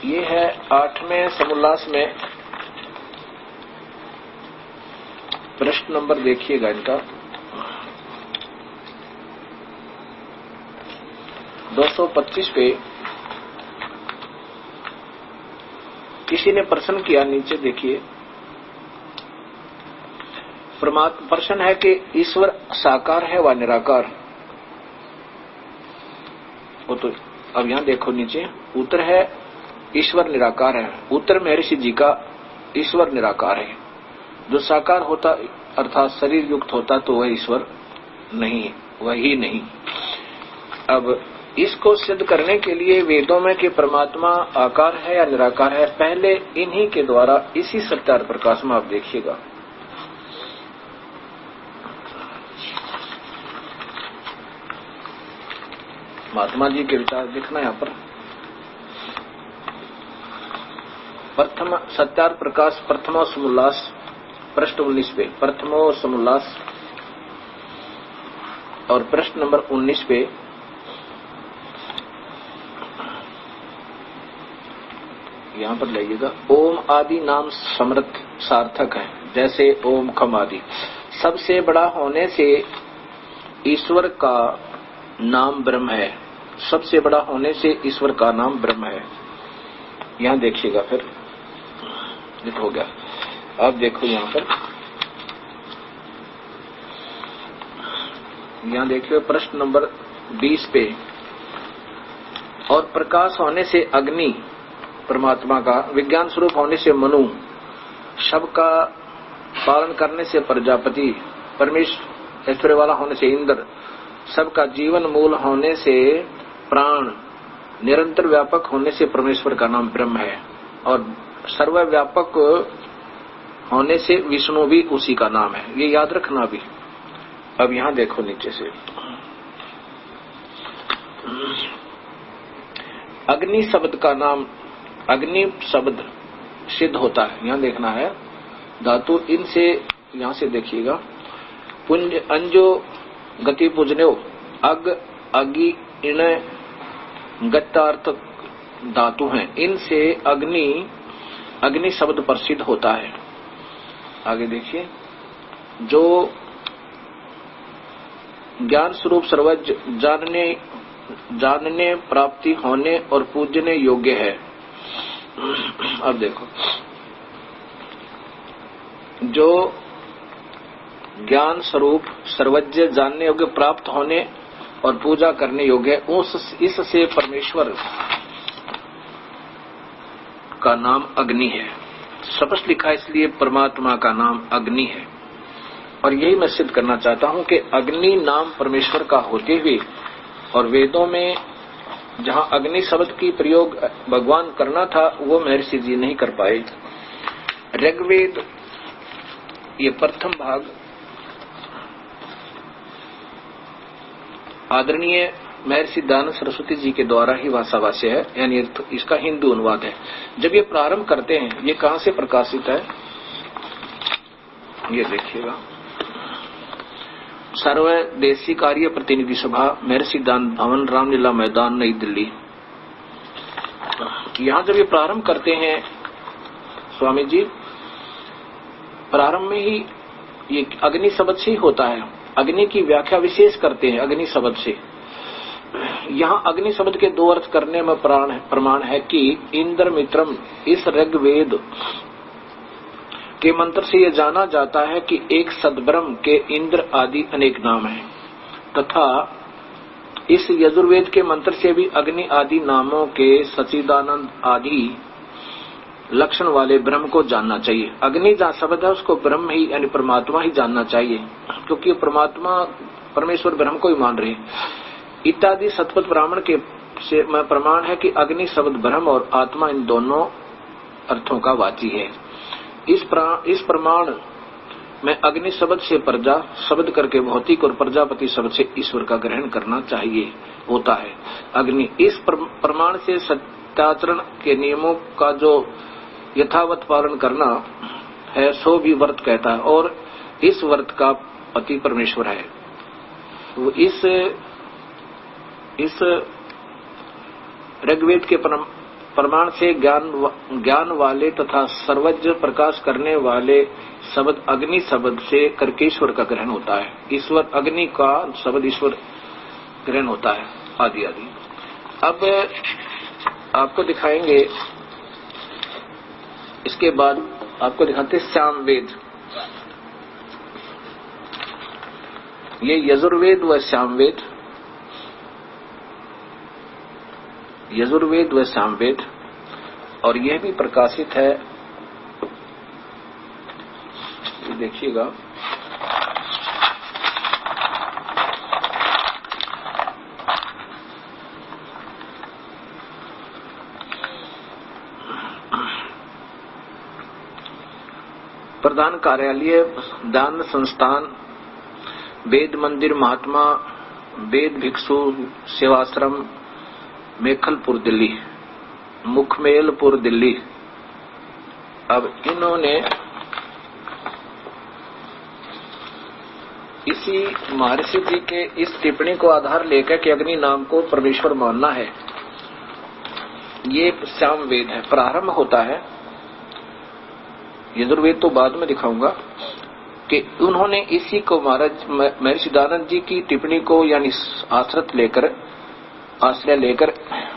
ये है 8वें समोल्लास में प्रश्न नंबर देखिएगा इनका 225 पे किसी ने प्रश्न किया, नीचे देखिए। प्रश्न है कि ईश्वर साकार है व निराकार? वो तो अब यहां देखो नीचे उत्तर है ईश्वर निराकार है। उत्तर महर्षि जी का ईश्वर निराकार है। जो साकार होता अर्थात शरीर युक्त होता तो वह ईश्वर नहीं, वही नहीं। अब इसको सिद्ध करने के लिए वेदों में कि परमात्मा आकार है या निराकार है, पहले इन्हीं के द्वारा इसी सत्यार्थ प्रकाश में आप देखिएगा। महात्मा जी के विचार देखना यहाँ पर। प्रथम सत्यार्थ प्रकाश प्रथमो समोल्लास पृष्ठ 19 पे, प्रथमो समोल्लास और प्रश्न नंबर 19 पे यहाँ पर लाइएगा। ओम आदि नाम समर्थ सार्थक है, जैसे ओम खम आदि। सबसे बड़ा होने से ईश्वर का नाम ब्रह्म है। सबसे बड़ा होने से ईश्वर का नाम ब्रह्म है। यहां देखिएगा, फिर ये हो गया। अब देखो यहां पर, यहां देखिए प्रश्न नंबर 20 पे। और प्रकाश होने से अग्नि परमात्मा का, विज्ञान स्वरूप होने से मनु, शब का पालन करने से प्रजापति, परमेश्वर ऐश्वर्य वाला होने से इंद्र, सबका जीवन मूल होने से प्राण, निरंतर व्यापक होने से परमेश्वर का नाम ब्रह्म है, और सर्वव्यापक होने से विष्णु भी उसी का नाम है। ये याद रखना भी। अब यहां देखो नीचे से, अग्नि शब्द का नाम, अग्नि शब्द सिद्ध होता है। यहां देखना है धातु इनसे, यहां से देखिएगा। पुंज अंजो गति पूजने अग अगी इन गत्तार्थ धातु हैं। इनसे अग्नि, अग्नि शब्द प्रसिद्ध होता है। आगे देखिए, जो ज्ञान स्वरूप सर्वज्ञ, जानने प्राप्ति होने और पूजने योग्य है। अब देखो, जो ज्ञान स्वरूप सर्वज्ञ, जानने योग्य, प्राप्त होने और पूजा करने योग्य है, इससे परमेश्वर का नाम अग्नि है। स्पष्ट लिखा, इसलिए परमात्मा का नाम अग्नि है। और यही मैं सिद्ध करना चाहता हूं कि अग्नि नाम परमेश्वर का होते हुए, और वेदों में जहां अग्नि शब्द की प्रयोग भगवान करना था वो महर्षि जी नहीं कर पाए। ऋग्वेद ये प्रथम भाग आदरणीय महर्षि दयानंद सरस्वती जी के द्वारा ही भाषाभाष्य है, यानी इसका हिंदू अनुवाद है। जब ये प्रारंभ करते हैं, ये कहां से प्रकाशित है, ये देखिएगा। सर्वदेशी कार्य प्रतिनिधि सभा, महर्षि दयानंद भवन, रामलीला मैदान, नई दिल्ली। यहां जब ये प्रारंभ करते हैं स्वामी जी, प्रारंभ में ही ये अग्नि शब्द से ही होता है। अग्नि की व्याख्या विशेष करते हैं अग्नि शब्द से। यहाँ अग्नि शब्द के दो अर्थ करने में प्रमाण है कि इंद्र मित्रम, इस ऋग्वेद के मंत्र से यह जाना जाता है कि एक सद्ब्रह्म के इंद्र आदि अनेक नाम हैं, तथा इस यजुर्वेद के मंत्र से भी अग्नि आदि नामों के सच्चिदानंद आदि लक्षण वाले ब्रह्म को जानना चाहिए। अग्नि जहाँ शब्द है उसको ब्रह्म ही यानी परमात्मा ही जानना चाहिए, क्योंकि परमात्मा परमेश्वर ब्रह्म को ही मान रहे हैं। इत्यादि सतपथ ब्राह्मण के से प्रमाण है कि अग्नि शब्द ब्रह्म और आत्मा इन दोनों अर्थों का वाची है। इस प्रमाण में अग्नि शब्द से प्रजा शब्द करके भौतिक और प्रजापति शब्द से ईश्वर का ग्रहण करना चाहिए होता है। अग्नि इस प्रमाण से सत्याचरण के नियमों का जो यथावत पालन करना है सो भी व्रत कहता है, और इस व्रत का पति परमेश्वर है। तो इस ऋग्वेद के प्रमाण से ज्ञान वाले तथा सर्वज्ञ प्रकाश करने वाले शब्द अग्नि शब्द से करके ईश्वर का ग्रहण होता है। ईश्वर अग्नि का शब्द ईश्वर ग्रहण होता है, आदि आदि। अब आपको दिखाएंगे, इसके बाद आपको दिखाते सामवेद। ये यजुर्वेद व सामवेद, यजुर्वेद व सामवेद, और यह भी प्रकाशित है, ये देखिएगा, प्रधान कार्यालय दान संस्थान वेद मंदिर महात्मा वेद भिक्षु सेवाश्रम मेखलपुर दिल्ली, मुखमेलपुर दिल्ली। अब इन्होंने इसी महर्षि जी के इस टिप्पणी को आधार लेकर के अग्नि नाम को परमेश्वर मानना है, ये सामवेद है। प्रारंभ होता है, यजुर्वेद तो बाद में दिखाऊंगा, कि उन्होंने इसी को महाराज महर्षि दयानंद जी की टिप्पणी को यानी आश्रय लेकर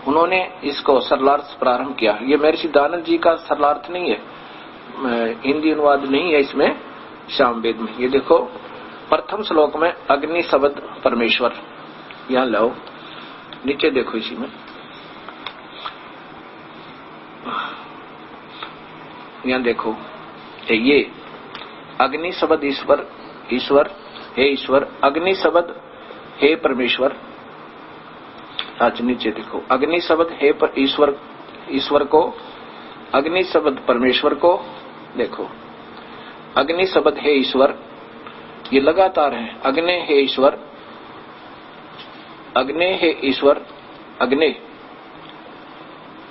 उन्होंने इसको सरलार्थ प्रारंभ किया। ये महर्षि दयानंद जी का सरलार्थ नहीं है, हिंदी अनुवाद नहीं है इसमें, सामवेद में। ये देखो प्रथम श्लोक में अग्नि शब्द परमेश्वर, यहां लाओ, नीचे देखो इसी में, यहां देखो, ये अग्नि शब्द ईश्वर, ईश्वर हे ईश्वर, अग्नि शब्द हे परमेश्वर। अच्छा नीचे देखो, अग्नि शब्द हे पर ईश्वर, ईश्वर को, अग्नि शब्द परमेश्वर को, देखो अग्नि शब्द हे ईश्वर, ये लगातार है, अग्नि हे ईश्वर, अग्नि हे ईश्वर, अग्नि।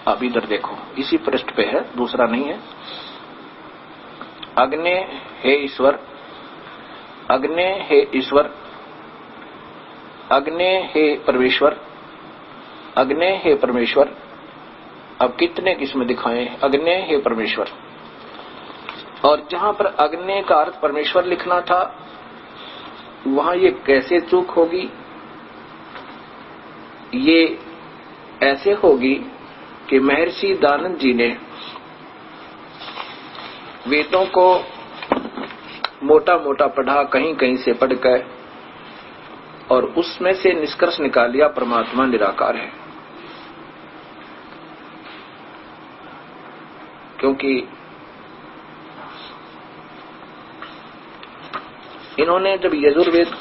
अब इधर देखो, इसी पृष्ठ पे है, दूसरा नहीं है। अग्नि हे ईश्वर, अग्नि हे ईश्वर, अग्नि हे परमेश्वर, अग्नि हे परमेश्वर। अब कितने किस्म दिखाएं, अग्नि हे परमेश्वर। और जहां पर अग्नि का अर्थ परमेश्वर लिखना था, वहां ये कैसे चूक होगी? ये ऐसे होगी कि महर्षि दयानंद जी ने वेदों को मोटा मोटा पढ़ा, कहीं कहीं से पढ़कर, और उसमें से निष्कर्ष निकाल लिया परमात्मा निराकार है। क्योंकि इन्होंने जब यजुर्वेद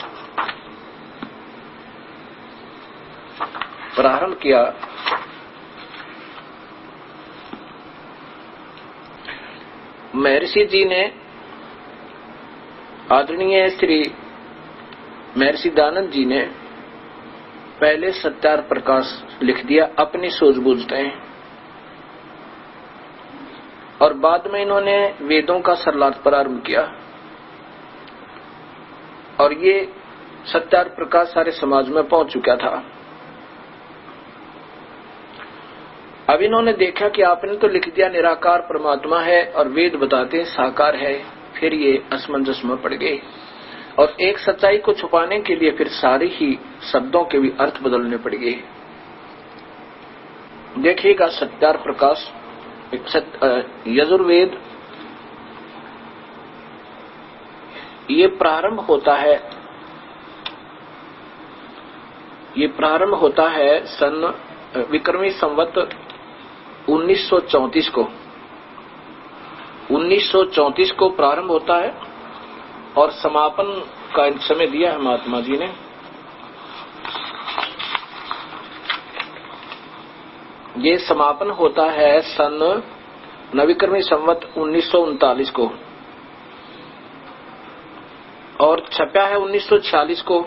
प्रारंभ किया, महर्षि जी ने, आदरणीय श्री महर्षि दयानंद जी ने पहले सत्यार्थ प्रकाश लिख दिया अपनी सूझबूझते, और बाद में इन्होंने वेदों का सरलार्थ प्रारंभ किया, और ये सत्यार्थ प्रकाश सारे समाज में पहुंच चुका था। अब इन्होंने देखा कि आपने तो लिख दिया निराकार परमात्मा है और वेद बताते हैं साकार है, फिर ये असमंजस में पड़ गए, और एक सच्चाई को छुपाने के लिए फिर सारे ही शब्दों के भी अर्थ बदलने पड़ गए। देखिएगा सत्यार्थ प्रकाश, यजुर्वेद, ये प्रारंभ होता है सन विक्रमी संवत 1934 को, 1934 को प्रारंभ होता है, और समापन का समय दिया है महात्मा जी ने। ये समापन होता है सन नविक्रमी संवत 1939 को, और छपा है 1946 को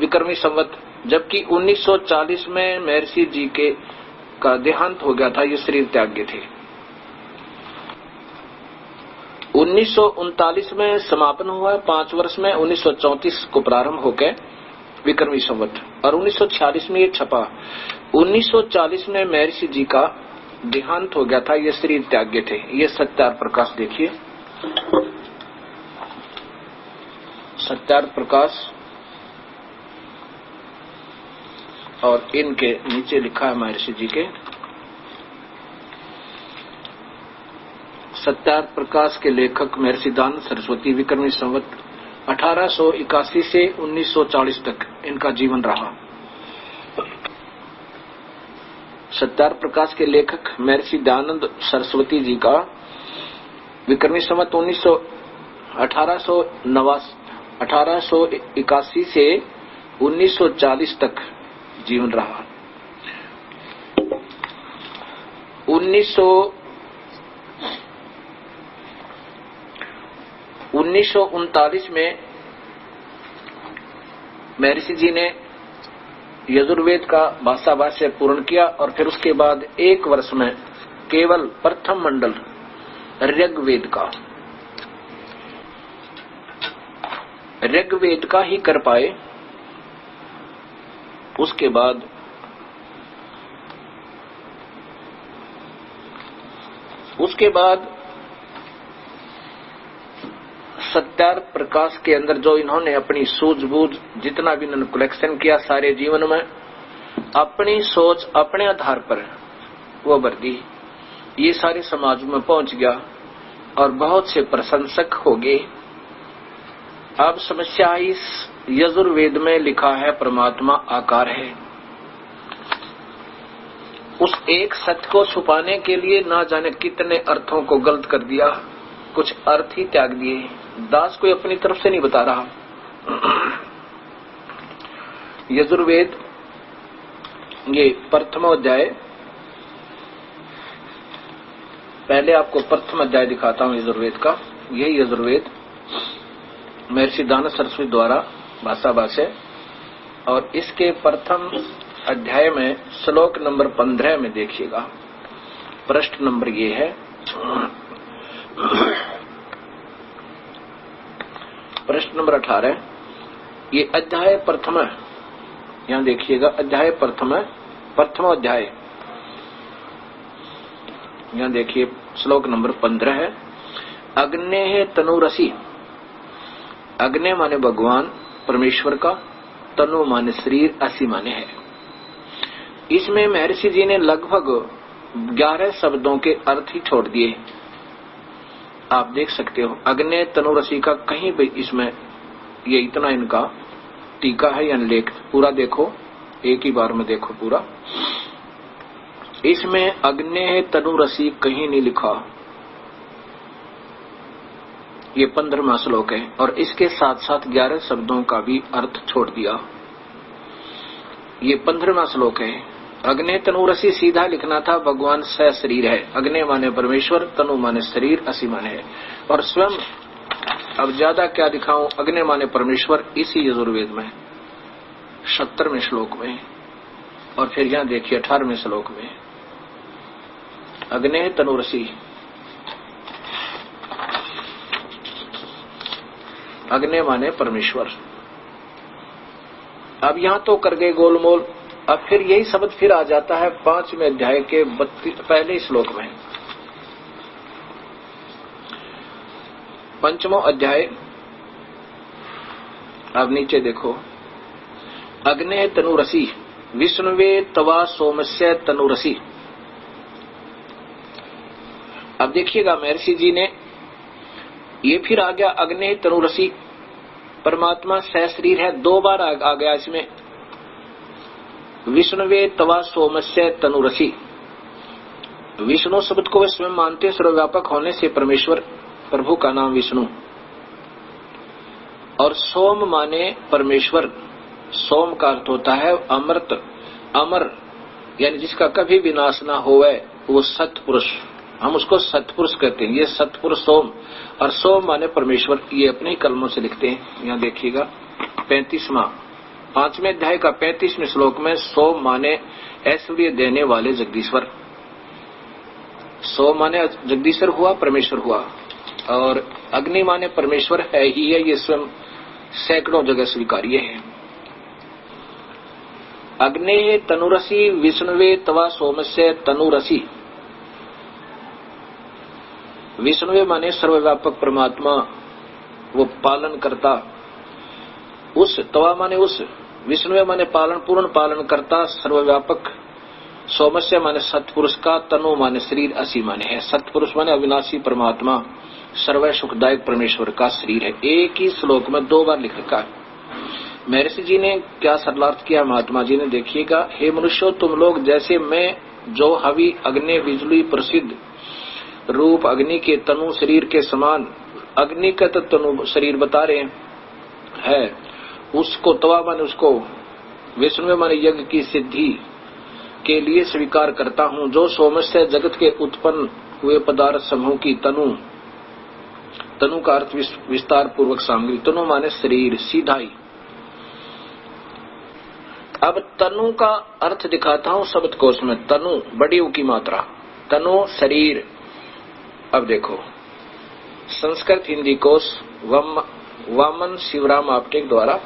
विक्रमी संवत, जबकि 1940 में महर्षि जी के का देहांत हो गया था, ये शरीर त्याग गए थे। 1939 में समापन हुआ 5 वर्ष में, 1934 को प्रारंभ होकर विक्रमी संवत, और 1946 में ये छपा। 1940 में महर्षि जी का देहांत हो गया था, ये शरीर त्याग गए थे। ये सत्यार्थ प्रकाश देखिए, सत्यार्थ प्रकाश और इनके नीचे लिखा है महर्षि जी के सत्यार्थ प्रकाश के लेखक महर्षि दयानंद सरस्वती विक्रमी संवत 1881 से 1940 तक इनका जीवन रहा। सत्यार्थ प्रकाश के लेखक महर्षि दयानंद सरस्वती जी का विक्रमी संवत 1881 से 1940 तक जीवन रहा। 1939 में महर्षि जी ने यजुर्वेद का भाषा भाष्य पूर्ण किया और फिर उसके बाद एक वर्ष में केवल प्रथम मंडल ऋग्वेद का ही कर पाए। उसके बाद सत्यार्थ प्रकाश के अंदर जो इन्होंने अपनी सूझबूझ जितना भी इन्होंने कलेक्शन किया सारे जीवन में अपनी सोच अपने आधार पर वो भर दी। ये सारे समाज में पहुंच गया और बहुत से प्रशंसक हो गए। अब समस्या इस यजुर्वेद में लिखा है परमात्मा आकार है। उस एक सत्य को छुपाने के लिए ना जाने कितने अर्थों को गलत कर दिया, कुछ अर्थ ही त्याग दिए। दास कोई अपनी तरफ से नहीं बता रहा। यजुर्वेद ये प्रथम अध्याय, पहले आपको प्रथम अध्याय दिखाता हूं यजुर्वेद का। यही यजुर्वेद महर्षि दयानंद सरस्वती द्वारा भाषा भाष्य और इसके प्रथम अध्याय में श्लोक नंबर 15 में देखिएगा। प्रश्न नंबर ये है, प्रश्न नंबर 18, ये अध्याय प्रथम है। यहां देखिएगा अध्याय प्रथम है, प्रथम अध्याय। यहां देखिए श्लोक नंबर 15 है, अग्नेय तनुरसी। अग्नि माने भगवान परमेश्वर का, तनु माने शरीर, असी माने है। इसमें महर्षि जी ने लगभग 11 शब्दों के अर्थ ही छोड़ दिए। आप देख सकते हो अग्नि तनुरसी का कहीं भी इसमें ये इतना इनका टीका है या लेख, पूरा देखो, एक ही बार में देखो पूरा। इसमें अग्नि तनुरसी कहीं नहीं लिखा। ये 15वां श्लोक है और इसके साथ साथ 11 शब्दों का भी अर्थ छोड़ दिया। ये 15वां श्लोक है। अग्नि तनुरसी सीधा लिखना था भगवान स शरीर है। अग्नि माने परमेश्वर, तनु माने शरीर, असी माने है। और स्वयं अब ज्यादा क्या दिखाऊं, अग्नि माने परमेश्वर इसी यजुर्वेद में 70वें श्लोक में, और फिर यहां देखिए 18वें श्लोक में अग्नि तनुरसी। अग्नि माने परमेश्वर। अब यहां तो कर गए गोलमोल। अब फिर यही शब्द फिर आ जाता है 5वें अध्याय के पहले श्लोक में। 5वां अध्याय, अब नीचे देखो, अग्नि तनुरसी विष्णुवे तवा सोमस्य तनुरसी। अब देखिएगा महर्षि जी ने ये फिर आ गया अग्नि तनुरसी, परमात्मा सह शरीर है, 2 बार आ गया इसमें। विष्णुवे तवा सोमस्य तनुरसी। विष्णु शब्द को वे स्वयं मानते सर्वव्यापक होने से परमेश्वर, प्रभु का नाम विष्णु। और सोम माने परमेश्वर। सोम का अर्थ होता है अमृत, अमर, यानी जिसका कभी विनाश ना होवे, वो सत्पुरुष। हम उसको सत्पुरुष कहते हैं। ये सत्पुरुष सोम, और सोम माने परमेश्वर। ये अपने ही कलमों से लिखते हैं। यहाँ देखिएगा 5वें अध्याय का 35वें श्लोक में सोम माने ऐश्वर्य देने वाले जगदीश्वर। सोम माने जगदीश्वर हुआ, परमेश्वर हुआ। और अग्नि माने परमेश्वर है ही है, ये स्वयं सैकड़ों जगह स्वीकार्य है। अग्नि तनुरसी विष्णुवे तवा सोमस्य तनुरसी। विष्णुवे माने सर्वव्यापक परमात्मा, वो पालन करता। उस तवा माने उस, विष्णु माने पालन, पूर्ण पालन करता, सर्वव्यापक। सोमस्य माने सत्पुरुष का, तनु माने शरीर, असी माने है। सत्पुरुष माने अविनाशी परमात्मा, सर्व सुखदायक परमेश्वर का शरीर है। एक ही श्लोक में 2 बार लिख रखा है। महर्षि जी ने क्या सरलार्थ किया, महात्मा जी ने, देखिएगा। हे मनुष्यों, तुम लोग जैसे मैं जो हवि, अग्नि, बिजली, प्रसिद्ध रूप अग्नि के तनु शरीर के समान, अग्नि का तो तनु शरीर बता रहे हैं, उसको तवा माने उसको, विष्णु माने यज्ञ की सिद्धि के लिए स्वीकार करता हूँ। जो सोमस्य जगत के उत्पन्न हुए पदार्थ समूह की तनु, तनु का अर्थ विस्तार पूर्वक सामग्री, तनु माने शरीर, सीधा ही। अब तनु का अर्थ दिखाता हूं शब्दकोश में। तनु बड़ी ऊ की मात्रा, तनु शरीर। अब देखो संस्कृत हिंदी कोश वामन शिवराम आपटे द्वारा,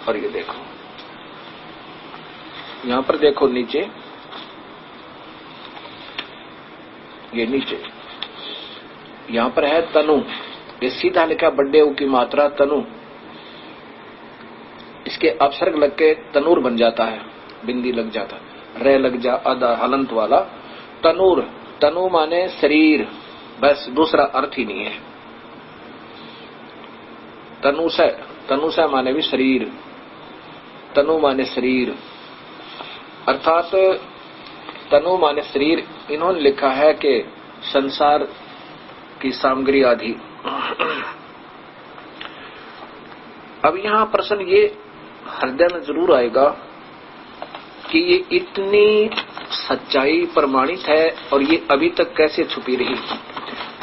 और ये देखो यहां पर देखो नीचे, ये नीचे यहां पर है तनु, ये सीधा लिखा बड्डे ऊ की मात्रा तनु, इसके अपसर्ग लग के तनूर बन जाता है, बिंदी लग जाता, रे लग जा, आधा हलंत वाला तनूर। तनु माने शरीर, बस दूसरा अर्थ ही नहीं है। तनुसा माने भी शरीर, तनु माने शरीर, अर्थात तनु माने शरीर। इन्होंने लिखा है कि संसार की सामग्री आदि। अब यहां प्रश्न ये हृदय में जरूर आएगा कि ये इतनी सच्चाई प्रमाणित है और ये अभी तक कैसे छुपी रही।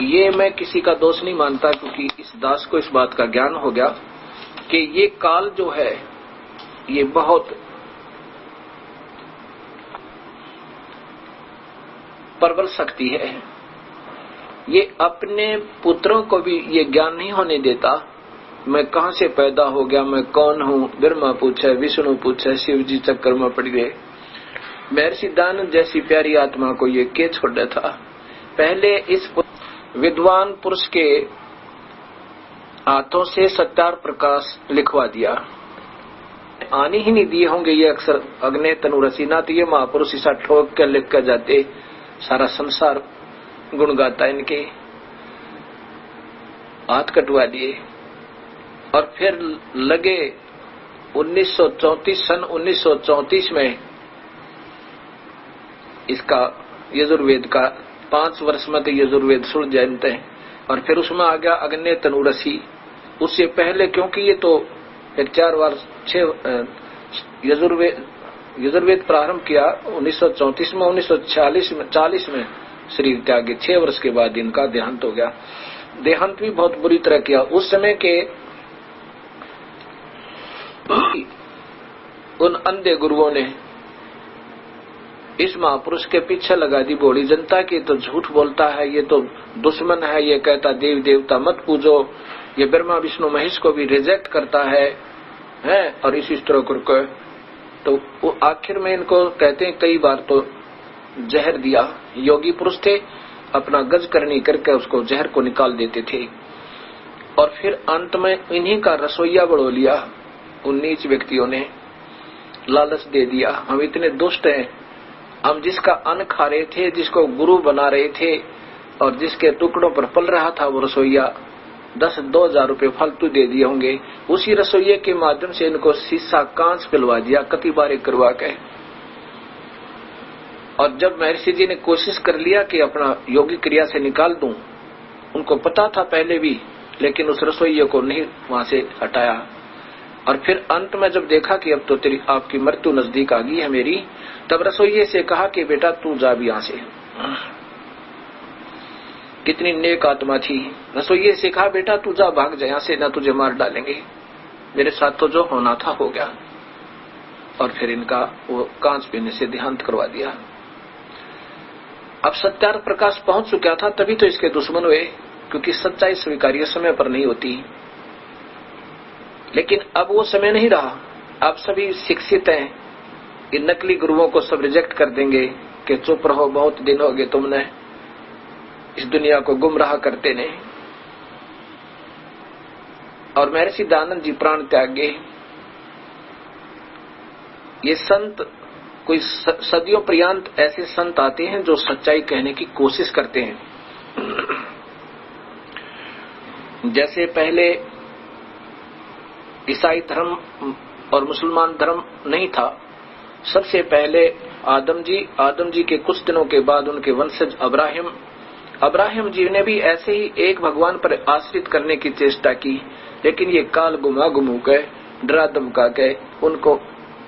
ये मैं किसी का दोष नहीं मानता, क्योंकि इस दास को इस बात का ज्ञान हो गया कि ये काल जो है ये बहुत प्रबल शक्ति है। ये अपने पुत्रों को भी ये ज्ञान नहीं होने देता मैं कहां से पैदा हो गया, मैं कौन हूं। ब्रह्मा पूछे, विष्णु पूछे, शिव जी चक्कर में पड़ गए। महर्षि दानंद जैसी प्यारी आत्मा को ये के छोड़ा था। पहले इस विद्वान पुरुष के हाथों से सत्यार प्रकाश लिखवा दिया। आने ही नहीं दिए होंगे ये अक्षर अग्नि तनु रसीना, तो ये महापुरुष ऐसा ठोक कर लिख कर जाते, सारा संसार गुण गाता इनके। हाथ कटवा दिए और फिर लगे 1934 सन 1934 में इसका यजुर्वेद का 5 वर्ष में तो यजुर्वेद सुल जानते हैं, और फिर उसमें आ गया अग्नि तनुरसी। उससे पहले क्योंकि ये तो 4 वर्ष 6 यजुर्वेद प्रारंभ किया 1934 में, 1940 में शरीर त्यागे। 6 वर्ष के बाद इनका देहांत हो गया। देहांत भी बहुत बुरी तरह किया। उस समय के उन अंधे गुरुओं ने इस महापुरुष के पीछे लगा दी बोली जनता की, तो झूठ बोलता है, ये तो दुश्मन है, ये कहता देवी देवता मत पूजो, ये ब्रह्मा विष्णु महेश को भी रिजेक्ट करता है और इसी तरह करके तो वो आखिर में इनको कहते हैं कई बार तो जहर दिया। योगी पुरुष थे, अपना गज करनी करके उसको जहर को निकाल देते थे, और फिर अंत में इन्हीं का रसोईया बढ़ो लिया। उन नीच व्यक्तियों ने लालच दे दिया, हम इतने दुष्ट हैं, हम जिसका अन्न खा रहे थे, जिसको गुरु बना रहे थे और जिसके टुकड़ों पर पल रहा था वो रसोईया, 10-2000 रुपए फालतू दे दिए होंगे। उसी रसोइये के माध्यम से इनको शीशा कांच पिलवा दिया कति बारे करवा के। और जब महर्षि जी ने कोशिश कर लिया कि अपना योगी क्रिया से निकाल दूं, उनको पता था पहले भी, लेकिन उस रसोइये को नहीं वहां से हटाया। और फिर अंत में जब देखा कि अब तो तेरी आपकी मृत्यु नजदीक आ गई है मेरी, तब रसोइये से कहा कि बेटा तू जा भी यहां से। कितनी नेक आत्मा थी। रसोइये से कहा बेटा तू जा, भाग जा यहां से, ना तुझे मार डालेंगे, मेरे साथ तो जो होना था हो गया। और फिर इनका वो कांच पीने से देहांत करवा दिया। अब सत्यार्थ प्रकाश पहुंच चुका था, तभी तो इसके दुश्मन हुए, क्योंकि सच्चाई स्वीकार्य समय पर नहीं होती। लेकिन अब वो समय नहीं रहा, अब सभी शिक्षित हैं, इन नकली गुरुओं को सब रिजेक्ट कर देंगे कि चुप रहो, बहुत दिन हो गए तुमने इस दुनिया को गुमराह करते ने। और महर्षि दानंद जी प्राण त्याग गए। ये संत कोई सदियों पर्यंत ऐसे संत आते हैं जो सच्चाई कहने की कोशिश करते हैं। जैसे पहले ईसाई धर्म और मुसलमान धर्म नहीं था, सबसे पहले आदम जी के कुछ दिनों के बाद उनके वंशज अब्राहिम जी ने भी ऐसे ही एक भगवान पर आश्रित करने की चेष्टा की, लेकिन ये काल गुमू गए, डरा धमका गए, उनको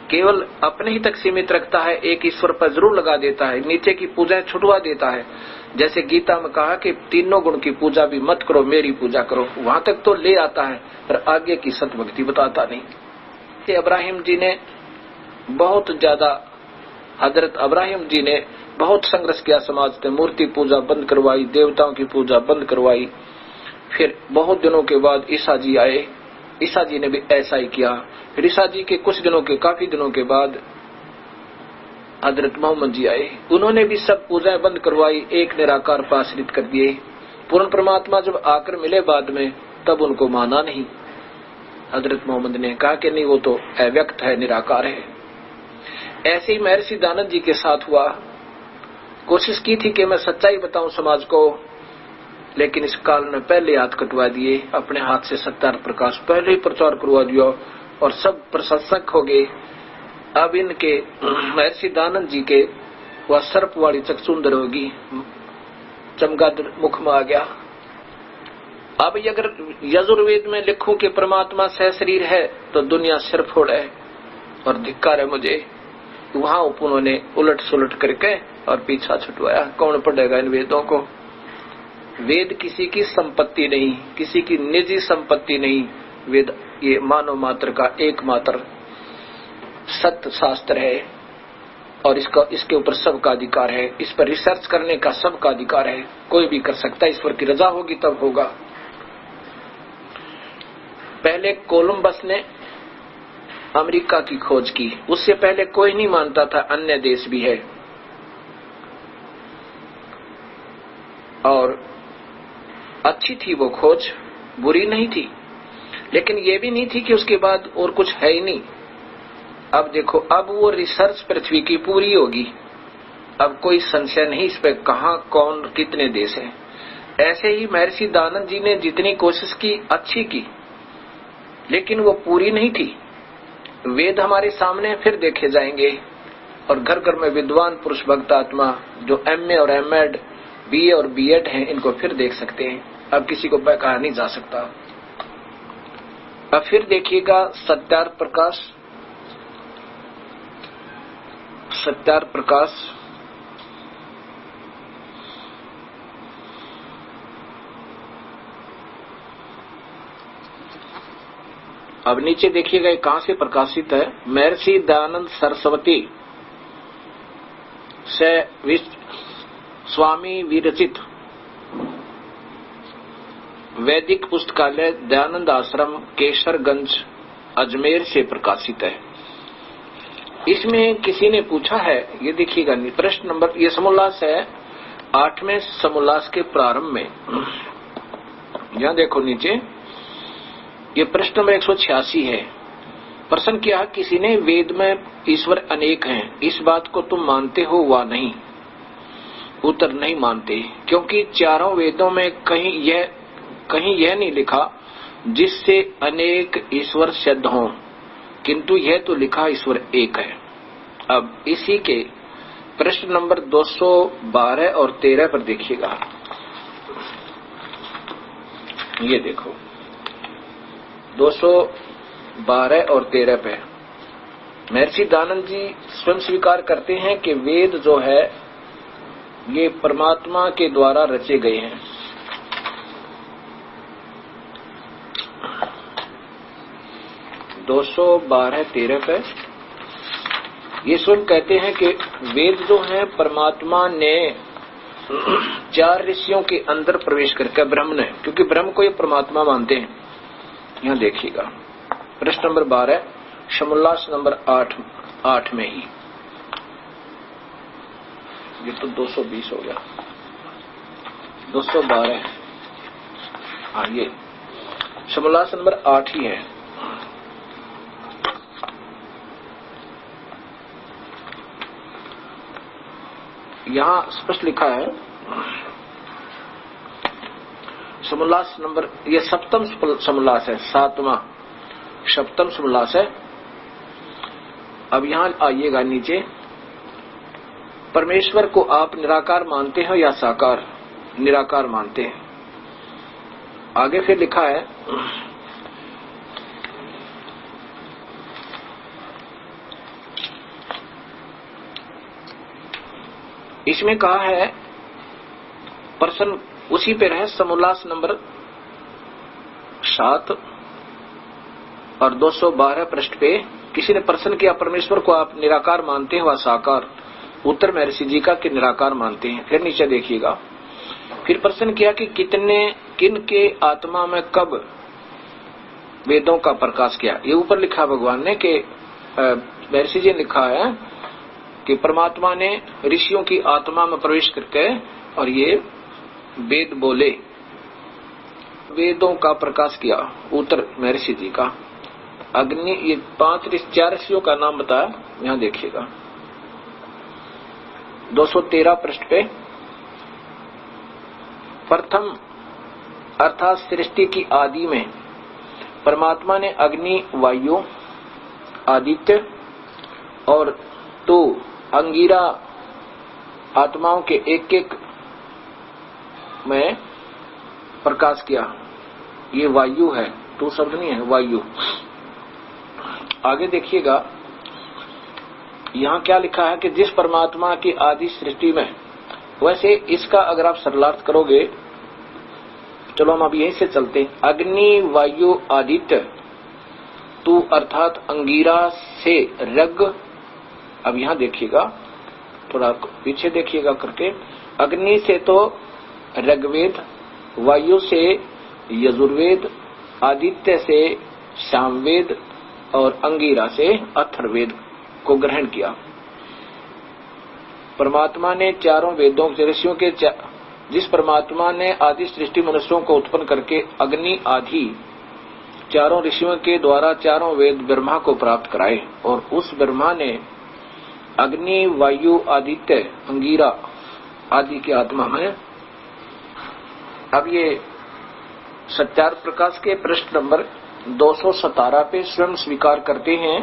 केवल अपने ही तक सीमित रखता है, एक ईश्वर पर जरूर लगा देता है, नीचे की पूजाएं छुटवा देता है। जैसे गीता में कहा कि तीनों गुण की पूजा भी मत करो, मेरी पूजा करो, वहां तक तो ले आता है पर आगे की सत भक्ति बताता नहीं। अब्राहिम जी ने बहुत ज्यादा, हजरत अब्राहिम जी ने बहुत संघर्ष किया, समाज से मूर्ति पूजा बंद करवाई, देवताओं की पूजा बंद करवाई। फिर बहुत दिनों के बाद ईसा जी आए, ईसा जी ने भी ऐसा ही किया। फिर ईसा जी के काफी दिनों के बाद हजरत मोहम्मद जी आए, उन्होंने भी सब पूजाएं बंद करवाई, एक निराकार पर आश्रित कर दिए। पूर्ण परमात्मा जब आकर मिले बाद में, तब उनको माना नहीं। हजरत मोहम्मद ने कहा कि नहीं, वो तो अव्यक्त है, निराकार है। ऐसे ही महर्षि दयानंद जी के साथ हुआ। कोशिश की थी कि मैं सच्चाई बताऊं समाज को, लेकिन इस काल ने पहले हाथ कटवा दिए, अपने हाथ से सत्यार प्रकाश पहले ही प्रचार करवा दिया और सब प्रशंसक हो गए। अब इनके महर्षि दयानंद जी के वह सर्प वाली चकचुंदर होगी, चमगादड़ मुख में आ गया। अब अगर यजुर्वेद में लिखूं कि परमात्मा सह शरीर है तो दुनिया सिर फोड़ है और धिक्कार है मुझे, वहां उन्होंने उलट सुलट करके और पीछा छुटवाया। कौन पढ़ेगा इन वेदों को? वेद किसी की संपत्ति नहीं, किसी की निजी संपत्ति नहीं। वेद ये मानव मात्र का एकमात्र सत्य शास्त्र है और इसके ऊपर सबका अधिकार है, इस पर रिसर्च करने का सबका अधिकार है, कोई भी कर सकता है, ईश्वर की रजा होगी तब होगा। पहले कोलंबस ने अमेरिका की खोज की, उससे पहले कोई नहीं मानता था अन्य देश भी है, और अच्छी थी वो खोज, बुरी नहीं थी, लेकिन ये भी नहीं थी कि उसके बाद और कुछ है ही नहीं। अब देखो, अब वो रिसर्च पृथ्वी की पूरी होगी, अब कोई संशय नहीं इस पे कहां कौन कितने देश हैं। ऐसे ही महर्षि दयानंद जी ने जितनी कोशिश की अच्छी की, लेकिन वो पूरी नहीं थी। वेद हमारे सामने फिर देखे जाएंगे और घर घर में विद्वान पुरुष भक्त आत्मा जो एमए और एमएड, बीए और बीएड हैं, इनको फिर देख सकते हैं। अब किसी को बहकाया नहीं जा सकता। अब फिर देखिएगा सत्यार प्रकाश अब नीचे देखिएगा कहां से प्रकाशित है। महर्षि दयानंद सरस्वती से स्वामी विरचित वैदिक पुस्तकालय दयानंद आश्रम केसरगंज अजमेर से प्रकाशित है। इसमें किसी ने पूछा है, ये देखिएगा प्रश्न नंबर, ये समोल्लास है 8वें समोल्लास के प्रारंभ में, यहां देखो नीचे, ये प्रश्न नंबर 186 है। प्रश्न किया किसी ने, वेद में ईश्वर अनेक हैं, इस बात को तुम मानते हो वा नहीं? उत्तर, नहीं मानते, क्योंकि चारों वेदों में कहीं यह नहीं लिखा जिससे अनेक ईश्वर सिद्ध हों, किंतु यह तो लिखा ईश्वर एक है। अब इसी के प्रश्न नंबर 212 और 13 पर देखिएगा, ये देखो 212 और 13 पे महर्षि दयानंद जी स्वयं स्वीकार करते हैं कि वेद जो है ये परमात्मा के द्वारा रचे गए हैं। दो 212-13 पे ये स्वयं कहते हैं कि वेद जो है परमात्मा ने 4 ऋषियों के अंदर प्रवेश करके, ब्रह्म ने, क्योंकि ब्रह्म को ये परमात्मा मानते हैं। यहां देखिएगा प्रश्न नंबर 12 समोल्लास नंबर 8 में ही, ये तो 220 हो गया, 212, हाँ ये समोल्लास नंबर 8 ही है। यहाँ स्पष्ट लिखा है समोल्लास नंबर, ये सप्तम समोल्लास है, 7वां सप्तम समोल्लास है। अब यहाँ आइएगा नीचे, परमेश्वर को आप निराकार मानते हो या साकार? निराकार मानते हैं। आगे फिर लिखा है इसमें कहा है प्रश्न उसी पे रहे समोल्लास नंबर 7 और 212 पृष्ठ पे किसी ने प्रश्न किया परमेश्वर को आप निराकार मानते हो या साकार? उत्तर महर्षि जी का कि निराकार मानते हैं। फिर नीचे देखिएगा, फिर प्रश्न किया कि किन के आत्मा में कब वेदों का प्रकाश किया? ये ऊपर लिखा भगवान ने कि महर्षि जी ने लिखा है कि परमात्मा ने ऋषियों की आत्मा में प्रवेश करके और ये वेद बोले, वेदों का प्रकाश किया। उत्तर महर्षि जी का। अग्नि, ये 4 ऋषियों का नाम बताया, यहां देखिएगा 213 पृष्ठ पे। प्रथम अर्थात सृष्टि की आदि में परमात्मा ने अग्नि, वायु, आदित्य और तो अंगिरा आत्माओं के एक एक में प्रकाश किया। ये वायु है, तो शब्द नहीं है, वायु। आगे देखिएगा, यहाँ क्या लिखा है कि जिस परमात्मा की आदि सृष्टि में, वैसे इसका अगर आप सरलार्थ करोगे, चलो हम अब यहीं से चलते हैं। अग्नि, वायु, आदित्य, तू अर्थात अंगिरा से रग। अब यहाँ देखिएगा, थोड़ा पीछे देखिएगा करके, अग्नि से तो ऋग्वेद, वायु से यजुर्वेद, आदित्य से सामवेद और अंगिरा से अथर्ववेद को ग्रहण किया। परमात्मा ने चारों वेदों ऋषियों के जिस परमात्मा ने आदि सृष्टि मनुष्यों को उत्पन्न करके अग्नि आदि चारों ऋषियों के द्वारा चारों वेद ब्रह्मा को प्राप्त कराए, और उस ब्रह्मा ने अग्नि, वायु, आदित्य, अंगिरा आदि की आत्मा में। अब ये सत्यार्थ प्रकाश के पृष्ठ नंबर 217 पे स्वयं स्वीकार करते हैं।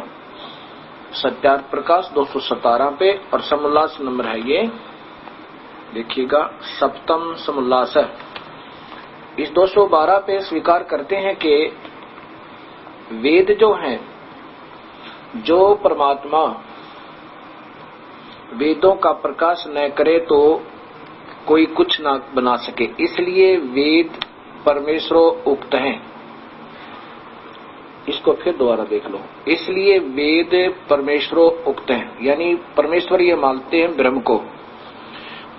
सत्यार्थ प्रकाश 217 पे, और समोल्लास नंबर है ये, देखिएगा सप्तम समोल्लास है। इस 212 पे स्वीकार करते हैं कि वेद जो हैं, जो परमात्मा वेदों का प्रकाश न करे तो कोई कुछ ना बना सके, इसलिए वेद परमेश्वरो उक्त हैं। इसको फिर दोबारा देख लो, इसलिए वेद परमेश्वरो उक्त हैं, यानी परमेश्वर ये मानते हैं ब्रह्म को,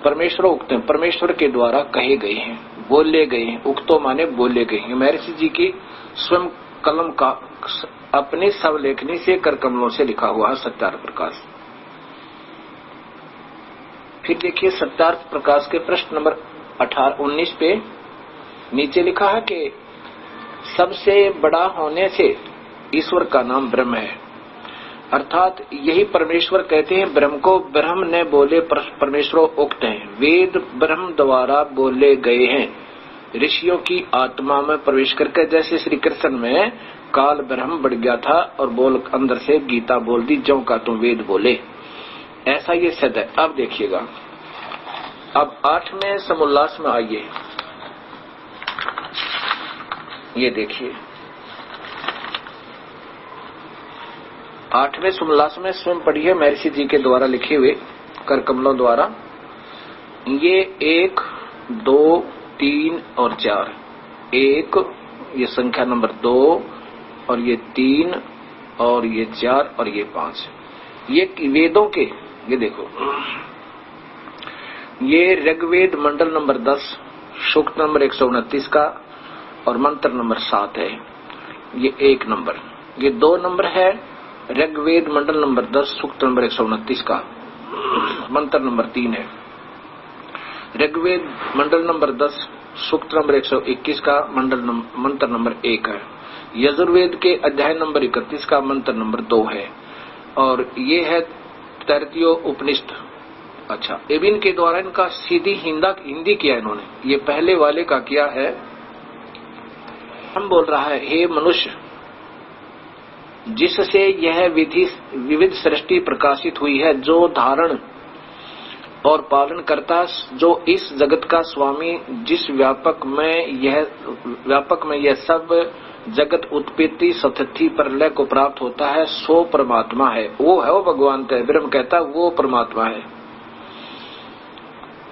परमेश्वर उक्त हैं, परमेश्वर के द्वारा कहे गए हैं, बोले गए हैं। उक्तो माने बोले गए हैं। महर्षि जी की स्वयं कलम का अपनी सब लेखनी से कर कमलों से लिखा हुआ है सत्यार्थ प्रकाश। फिर देखिए सत्यार्थ प्रकाश के प्रश्न नंबर 19 पे नीचे लिखा है कि सबसे बड़ा होने से ईश्वर का नाम ब्रह्म है, अर्थात यही परमेश्वर कहते हैं ब्रह्म को। ब्रह्म ने बोले परमेश्वरों उक्त हैं, वेद ब्रह्म द्वारा बोले गए हैं, ऋषियों की आत्मा में प्रवेश करके। जैसे श्री कृष्ण में काल ब्रह्म बढ़ गया था और बोल अंदर से गीता बोल दी, ज्यों का तुम वेद बोले, ऐसा ये सिद्ध है। अब देखिएगा, अब 8वें समोल्लास में आइए, ये देखिए 8वें समोल्लास में स्वयं पढ़िए महर्षि जी के द्वारा लिखे हुए कर कमलों द्वारा। ये 1, 2, 3 और 4, 1 ये संख्या नंबर 2 और ये 3 और ये 4 और ये 5, ये वेदों के, ये देखो ये ऋग्वेद मंडल नंबर 10 सूक्त नंबर 129 का और मंत्र नंबर 7 है। ये 1 नंबर, ये 2 नंबर है ऋग्वेद मंडल नंबर 10 सूक्त नंबर 129 का, मंत्र नंबर 3 है। ऋग्वेद मंडल नंबर 10 सूक्त नंबर 121 का मंत्र नंबर 1 है। यजुर्वेद के अध्याय नंबर 31 का मंत्र नंबर 2 है। और ये है तैत्तिरीय उपनिषद अच्छा, अब इनके द्वारा इनका सीधी हिंदी किया इन्होंने, ये पहले वाले का किया है। हम बोल रहा है, हे मनुष्य, जिससे यह विविध सृष्टि प्रकाशित हुई है, जो धारण और पालन करता, जो इस जगत का स्वामी, जिस व्यापक में यह सब जगत उत्पत्ति सतथि प्रलय को प्राप्त होता है, सो परमात्मा है। वो है वो भगवान है। ब्रह्म कहता है वो परमात्मा है।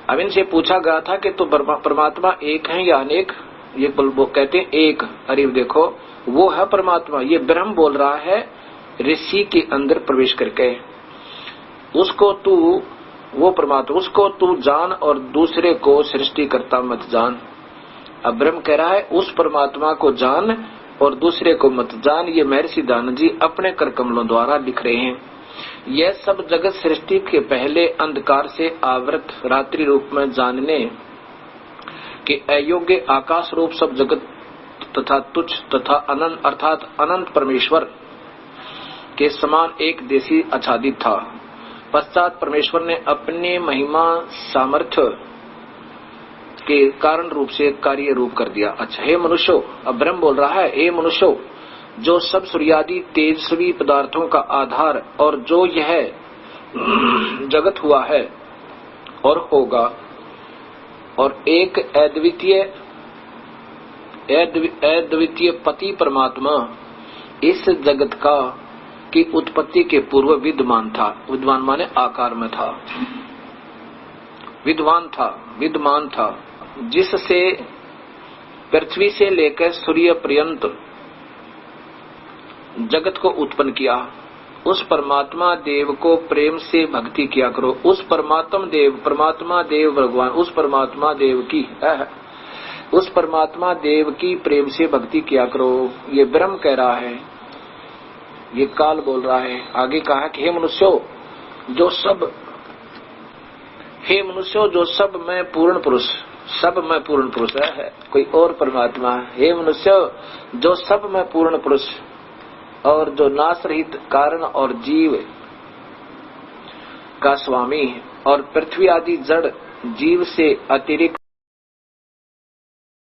अब इनसे पूछा गया था कि तो परमात्मा एक है या अनेक? ये वो कहते हैं एक। अरे देखो, वो है परमात्मा। ये ब्रह्म बोल रहा है ऋषि के अंदर प्रवेश करके, उसको तू, वो परमात्मा, उसको तू जान और दूसरे को सृष्टि करता मत जान। अब ब्रह्म कह रहा है उस परमात्मा को जान और दूसरे को मत जान। ये महर्षि दयानंद जी अपने कर कमलों द्वारा लिख रहे हैं। यह सब जगत सृष्टि के पहले अंधकार से आवृत रात्रि रूप में जानने के अयोग्य आकाश रूप सब जगत तथा तुच्छ तथा अनंत अर्थात अनंत परमेश्वर के समान एक देशी आच्छादित था। पश्चात परमेश्वर ने अपने महिमा सामर्थ्य के कारण रूप से कार्य रूप कर दिया। अच्छा, हे मनुष्यो, अब ब्रह्म बोल रहा है, हे मनुष्यो, जो सब सूर्यादि तेजस्वी पदार्थों का आधार और जो यह जगत हुआ है और होगा, और एक अद्वितीय पति परमात्मा इस जगत की उत्पत्ति के पूर्व विद्यमान था। विद्वान माने आकार में था, विद्यमान था, जिससे पृथ्वी से लेकर सूर्य पर्यंत जगत को उत्पन्न किया। उस परमात्मा देव को प्रेम से भक्ति किया करो। उस परमात्मा देव भगवान, उस परमात्मा देव की प्रेम से भक्ति किया करो। ये ब्रह्म कह रहा है, ये काल बोल रहा है। आगे कहा कि हे मनुष्यों, जो सब में पूर्ण पुरुष है, कोई और परमात्मा। हे मनुष्यों, जो सब में पूर्ण पुरुष और जो नाश रहित कारण और जीव का स्वामी और पृथ्वी आदि जड़ जीव से अतिरिक्त